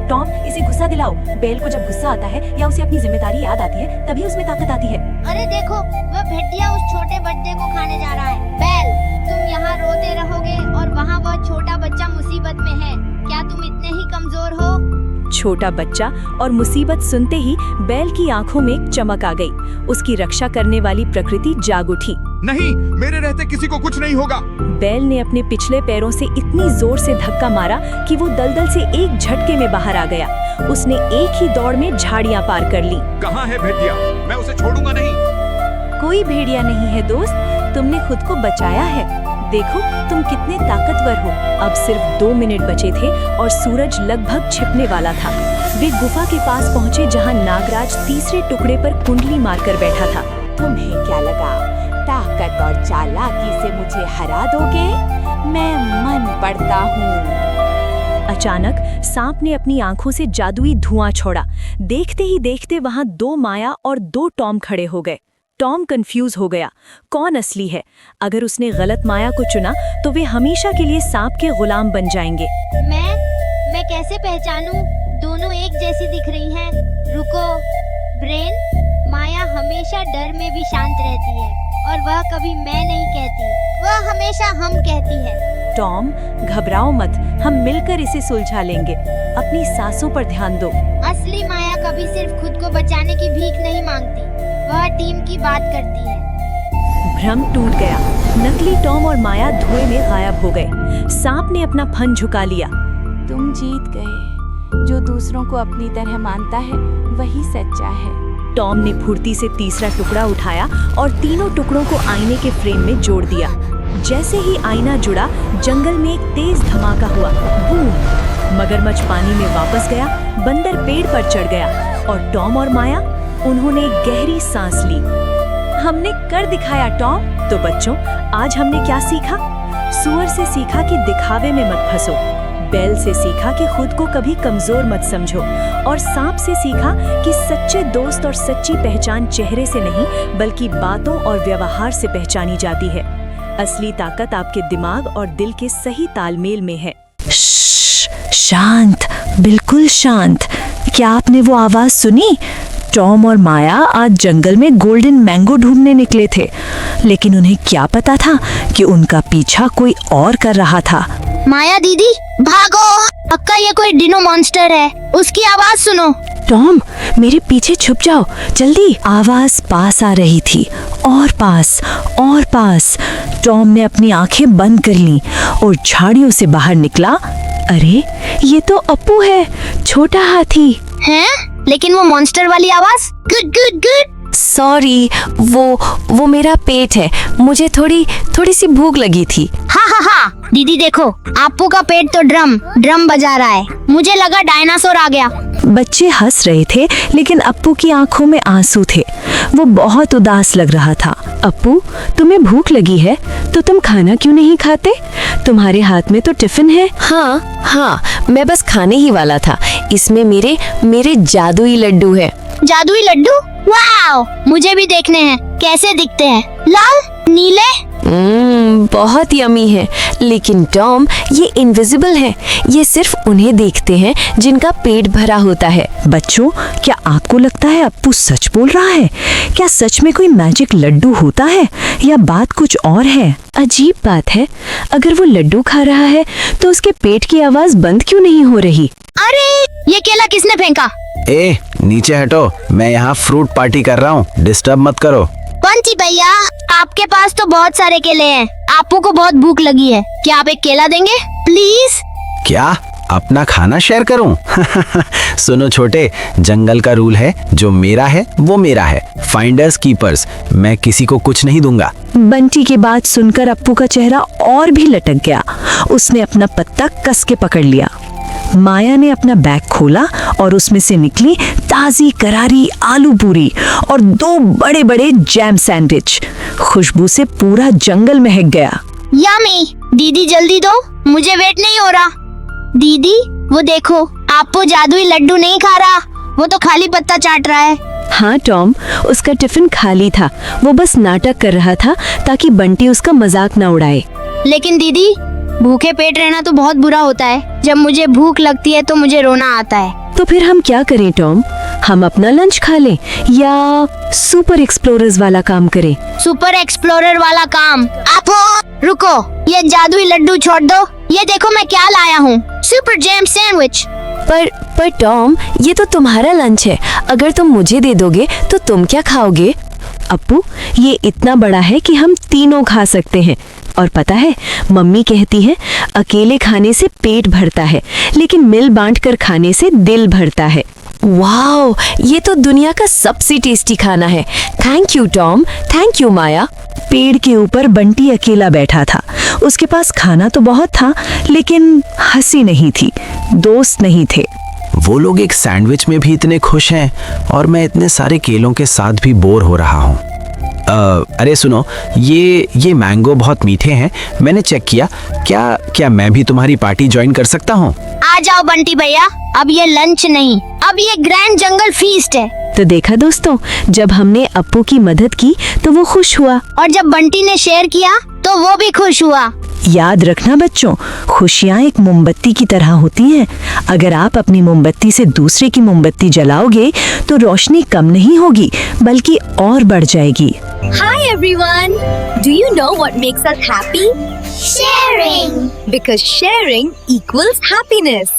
टॉम, इसे गुस्सा दिलाओ। बैल को जब गुस्सा आता है या उसे अपनी जिम्मेदारी याद आती है, तभी उसमें ताकत आती है। अरे देखो, वह भेड़िया उस छोटे बच्चे को खाने जा रहा है। बैल, तुम यहाँ रोते रहोगे और वहाँ वह छोटा बच्चा मुसीबत में है। क्या तुम इतने ही कमजोर हो? छोटा बच्चा और मुसीबत सुनते ही बैल की आंखों में एक चमक आ गई। उसकी रक्षा करने वाली प्रकृति जाग उठी। नहीं, मेरे रहते किसी को कुछ नहीं होगा। बैल ने अपने पिछले पैरों से इतनी जोर से धक्का मारा कि वो दलदल से एक झटके में बाहर आ गया। उसने एक ही दौड़ में झाड़ियां पार कर ली। कहाँ है भेड़िया? मैं उसे छोड़ूंगा नहीं। कोई भेड़िया नहीं है दोस्त, तुमने खुद को बचाया है। देखो तुम कितने ताकतवर हो। अब सिर्फ 2 मिनट बचे थे और सूरज लगभग छिपने वाला था। वे गुफा के पास पहुँचे जहाँ नागराज तीसरे टुकड़े पर कुंडली मारकर बैठा था। तुम्हें क्या लगा, ताकत और चालाकी से मुझे हरा दोगे? मैं मन पड़ता हूँ। अचानक सांप ने अपनी आंखों से जादुई धुआं छोड़ा। देखते ही देखते वहां 2 माया और 2 टॉम खड़े हो गए। टॉम कंफ्यूज हो गया, कौन असली है? अगर उसने गलत माया को चुना तो वे हमेशा के लिए सांप के गुलाम बन जाएंगे। मैं कैसे पहचानूं? दोनों एक जैसी दिख रही हैं। रुको, ब्रेन, माया हमेशा डर में भी शांत रहती है और वह कभी मैं नहीं कहती, वह हमेशा हम कहती है। टॉम, घबराओ मत, हम मिलकर इसे सुलझा लेंगे। अपनी सांसों पर ध्यान दो। असली माया कभी सिर्फ खुद को बचाने की भीख नहीं मांगती, वह टीम की बात करती है। भ्रम टूट गया। नकली टॉम और माया धुएं में गायब हो गए। सांप ने अपना फन झुका लिया। तुम जीत गए। जो दूसरों को अपनी तरह मानता है वही सच्चा है। टॉम ने फुर्ती से तीसरा टुकड़ा उठाया और तीनों टुकड़ों को आईने के फ्रेम में जोड़ दिया। जैसे ही आईना जुड़ा, जंगल में एक तेज धमाका हुआ। बूम! मगरमच्छ पानी में वापस गया, बंदर पेड़ पर चढ़ गया और टॉम और माया, उन्होंने एक गहरी सांस ली। हमने कर दिखाया टॉम। तो बच्चों, आज हमने क्या सीखा? सुअर से सीखा कि दिखावे में मत फंसो, बैल से सीखा कि खुद को कभी कमजोर मत समझो, और सांप से सीखा कि सच्चे दोस्त और सच्ची पहचान चेहरे से नहीं बल्कि बातों और व्यवहार से पहचानी जाती है। असली ताकत आपके दिमाग और दिल के सही तालमेल में है। शांत, बिल्कुल शांत। क्या आपने वो आवाज सुनी? टॉम और माया आज जंगल में गोल्डन मैंगो ढूंढने निकले थे, लेकिन उन्हें क्या पता था कि उनका पीछा कोई और कर रहा था। माया दीदी, भागो! पक्का ये कोई डिनो मॉन्स्टर है, उसकी आवाज सुनो। टॉम, मेरे पीछे छुप जाओ, जल्दी। आवाज पास आ रही थी, और पास और पास। टॉम ने अपनी आंखें बंद कर लीं और झाड़ियों से बाहर निकला। अरे, ये तो अपू है, छोटा हाथी। हैं? लेकिन वो मॉन्स्टर वाली आवाज? Good good good. सॉरी, वो मेरा पेट है, मुझे थोड़ी सी भूख लगी थी। हाँ हाँ हाँ, दीदी देखो, आपू का पेट तो ड्रम बजा रहा है। मुझे लगा डायनासोर आ गया। बच्चे हंस रहे थे, लेकिन अप्पू की आंखों में आंसू थे। वो बहुत उदास लग रहा था। अप्पू, तुम्हें भूख लगी है तो तुम खाना क्यों नहीं खाते? तुम्हारे हाथ में तो टिफिन है। हाँ, मैं बस खाने ही वाला था। इसमें मेरे मेरे जादुई लड्डू है। जादुई लड्डू? वाओ, मुझे भी देखने हैं। कैसे दिखते हैं? लाल, नीले? बहुत यमी है, लेकिन टॉम ये इनविजिबल है। ये सिर्फ उन्हें देखते हैं जिनका पेट भरा होता है। बच्चों, क्या आपको लगता है अप्पू सच बोल रहा है? क्या सच में कोई मैजिक लड्डू होता है या बात कुछ और है? अजीब बात है, अगर वो लड्डू खा रहा है तो उसके पेट की आवाज बंद क्यों नहीं हो रही? अरे, ये केला किसने फेंका? ए, नीचे हटो, मैं यहाँ फ्रूट पार्टी कर रहा हूँ, डिस्टर्ब मत करो। बंटी भैया, आपके पास तो बहुत सारे केले हैं। आपू को बहुत भूख लगी है, क्या आप एक केला देंगे प्लीज? क्या अपना खाना शेयर करूं? सुनो छोटे, जंगल का रूल है, जो मेरा है वो मेरा है। फाइंडर्स कीपर्स, मैं किसी को कुछ नहीं दूंगा। बंटी की बात सुनकर अप्पू का चेहरा और भी लटक गया। उसने अपना पत्ता कस के पकड़ लिया। माया ने अपना बैग खोला और उसमें से निकली ताजी करारी आलू पूरी और 2 बड़े बड़े जैम सैंडविच। खुशबू से पूरा जंगल महक गया। यम्मी, दीदी जल्दी दो, मुझे वेट नहीं हो रहा। दीदी, वो देखो, आपको जादुई लड्डू नहीं खा रहा, वो तो खाली पत्ता चाट रहा है। हाँ टॉम, उसका टिफिन खाली था। वो बस नाटक कर रहा था ताकि बंटी उसका मजाक न उड़ाए। लेकिन दीदी, भूखे पेट रहना तो बहुत बुरा होता है। जब मुझे भूख लगती है तो मुझे रोना आता है। तो फिर हम क्या करें टॉम? हम अपना लंच खा लें या सुपर एक्सप्लोरर्स वाला काम करें? सुपर एक्सप्लोरर वाला काम? आप रुको, ये जादुई लड्डू छोड़ दो। ये देखो मैं क्या लाया हूँ, सुपर जैम सैंडविच। पर टॉम, ये तो तुम्हारा लंच है। अगर तुम मुझे दे दोगे तो तुम क्या खाओगे? अप्पू, ये इतना बड़ा है कि हम तीनों खा सकते हैं। और पता है, मम्मी कहती है अकेले खाने से पेट भरता है, लेकिन मिल बांट कर खाने से दिल भरता है। वाओ, ये तो दुनिया का सबसे टेस्टी खाना है। Thank you Tom, thank you Maya. पेड़ के ऊपर बंटी अकेला बैठा था। उसके पास खाना तो बहुत था, लेकिन हंसी नहीं थी, दोस्त नहीं थे। वो लोग एक सैंडविच में भी इतने खुश हैं और मैं इतने सारे केलों के साथ भी बोर हो रहा हूँ। अरे सुनो, ये मैंगो बहुत मीठे हैं, मैंने चेक किया। क्या मैं भी तुम्हारी पार्टी ज्वाइन कर सकता हूँ? आ जाओ बंटी भैया, अब ये लंच नहीं, अब ये ग्रैंड जंगल फीस्ट है। तो देखा दोस्तों, जब हमने अप्पू की मदद की तो वो खुश हुआ, और जब बंटी ने शेयर किया तो वो भी खुश हुआ। याद रखना बच्चों, खुशियाँ एक मोमबत्ती की तरह होती हैं। अगर आप अपनी मोमबत्ती से दूसरे की मोमबत्ती जलाओगे तो रोशनी कम नहीं होगी, बल्कि और बढ़ जाएगी। Hi everyone! Do you know what makes us happy? Sharing! Because sharing equals happiness.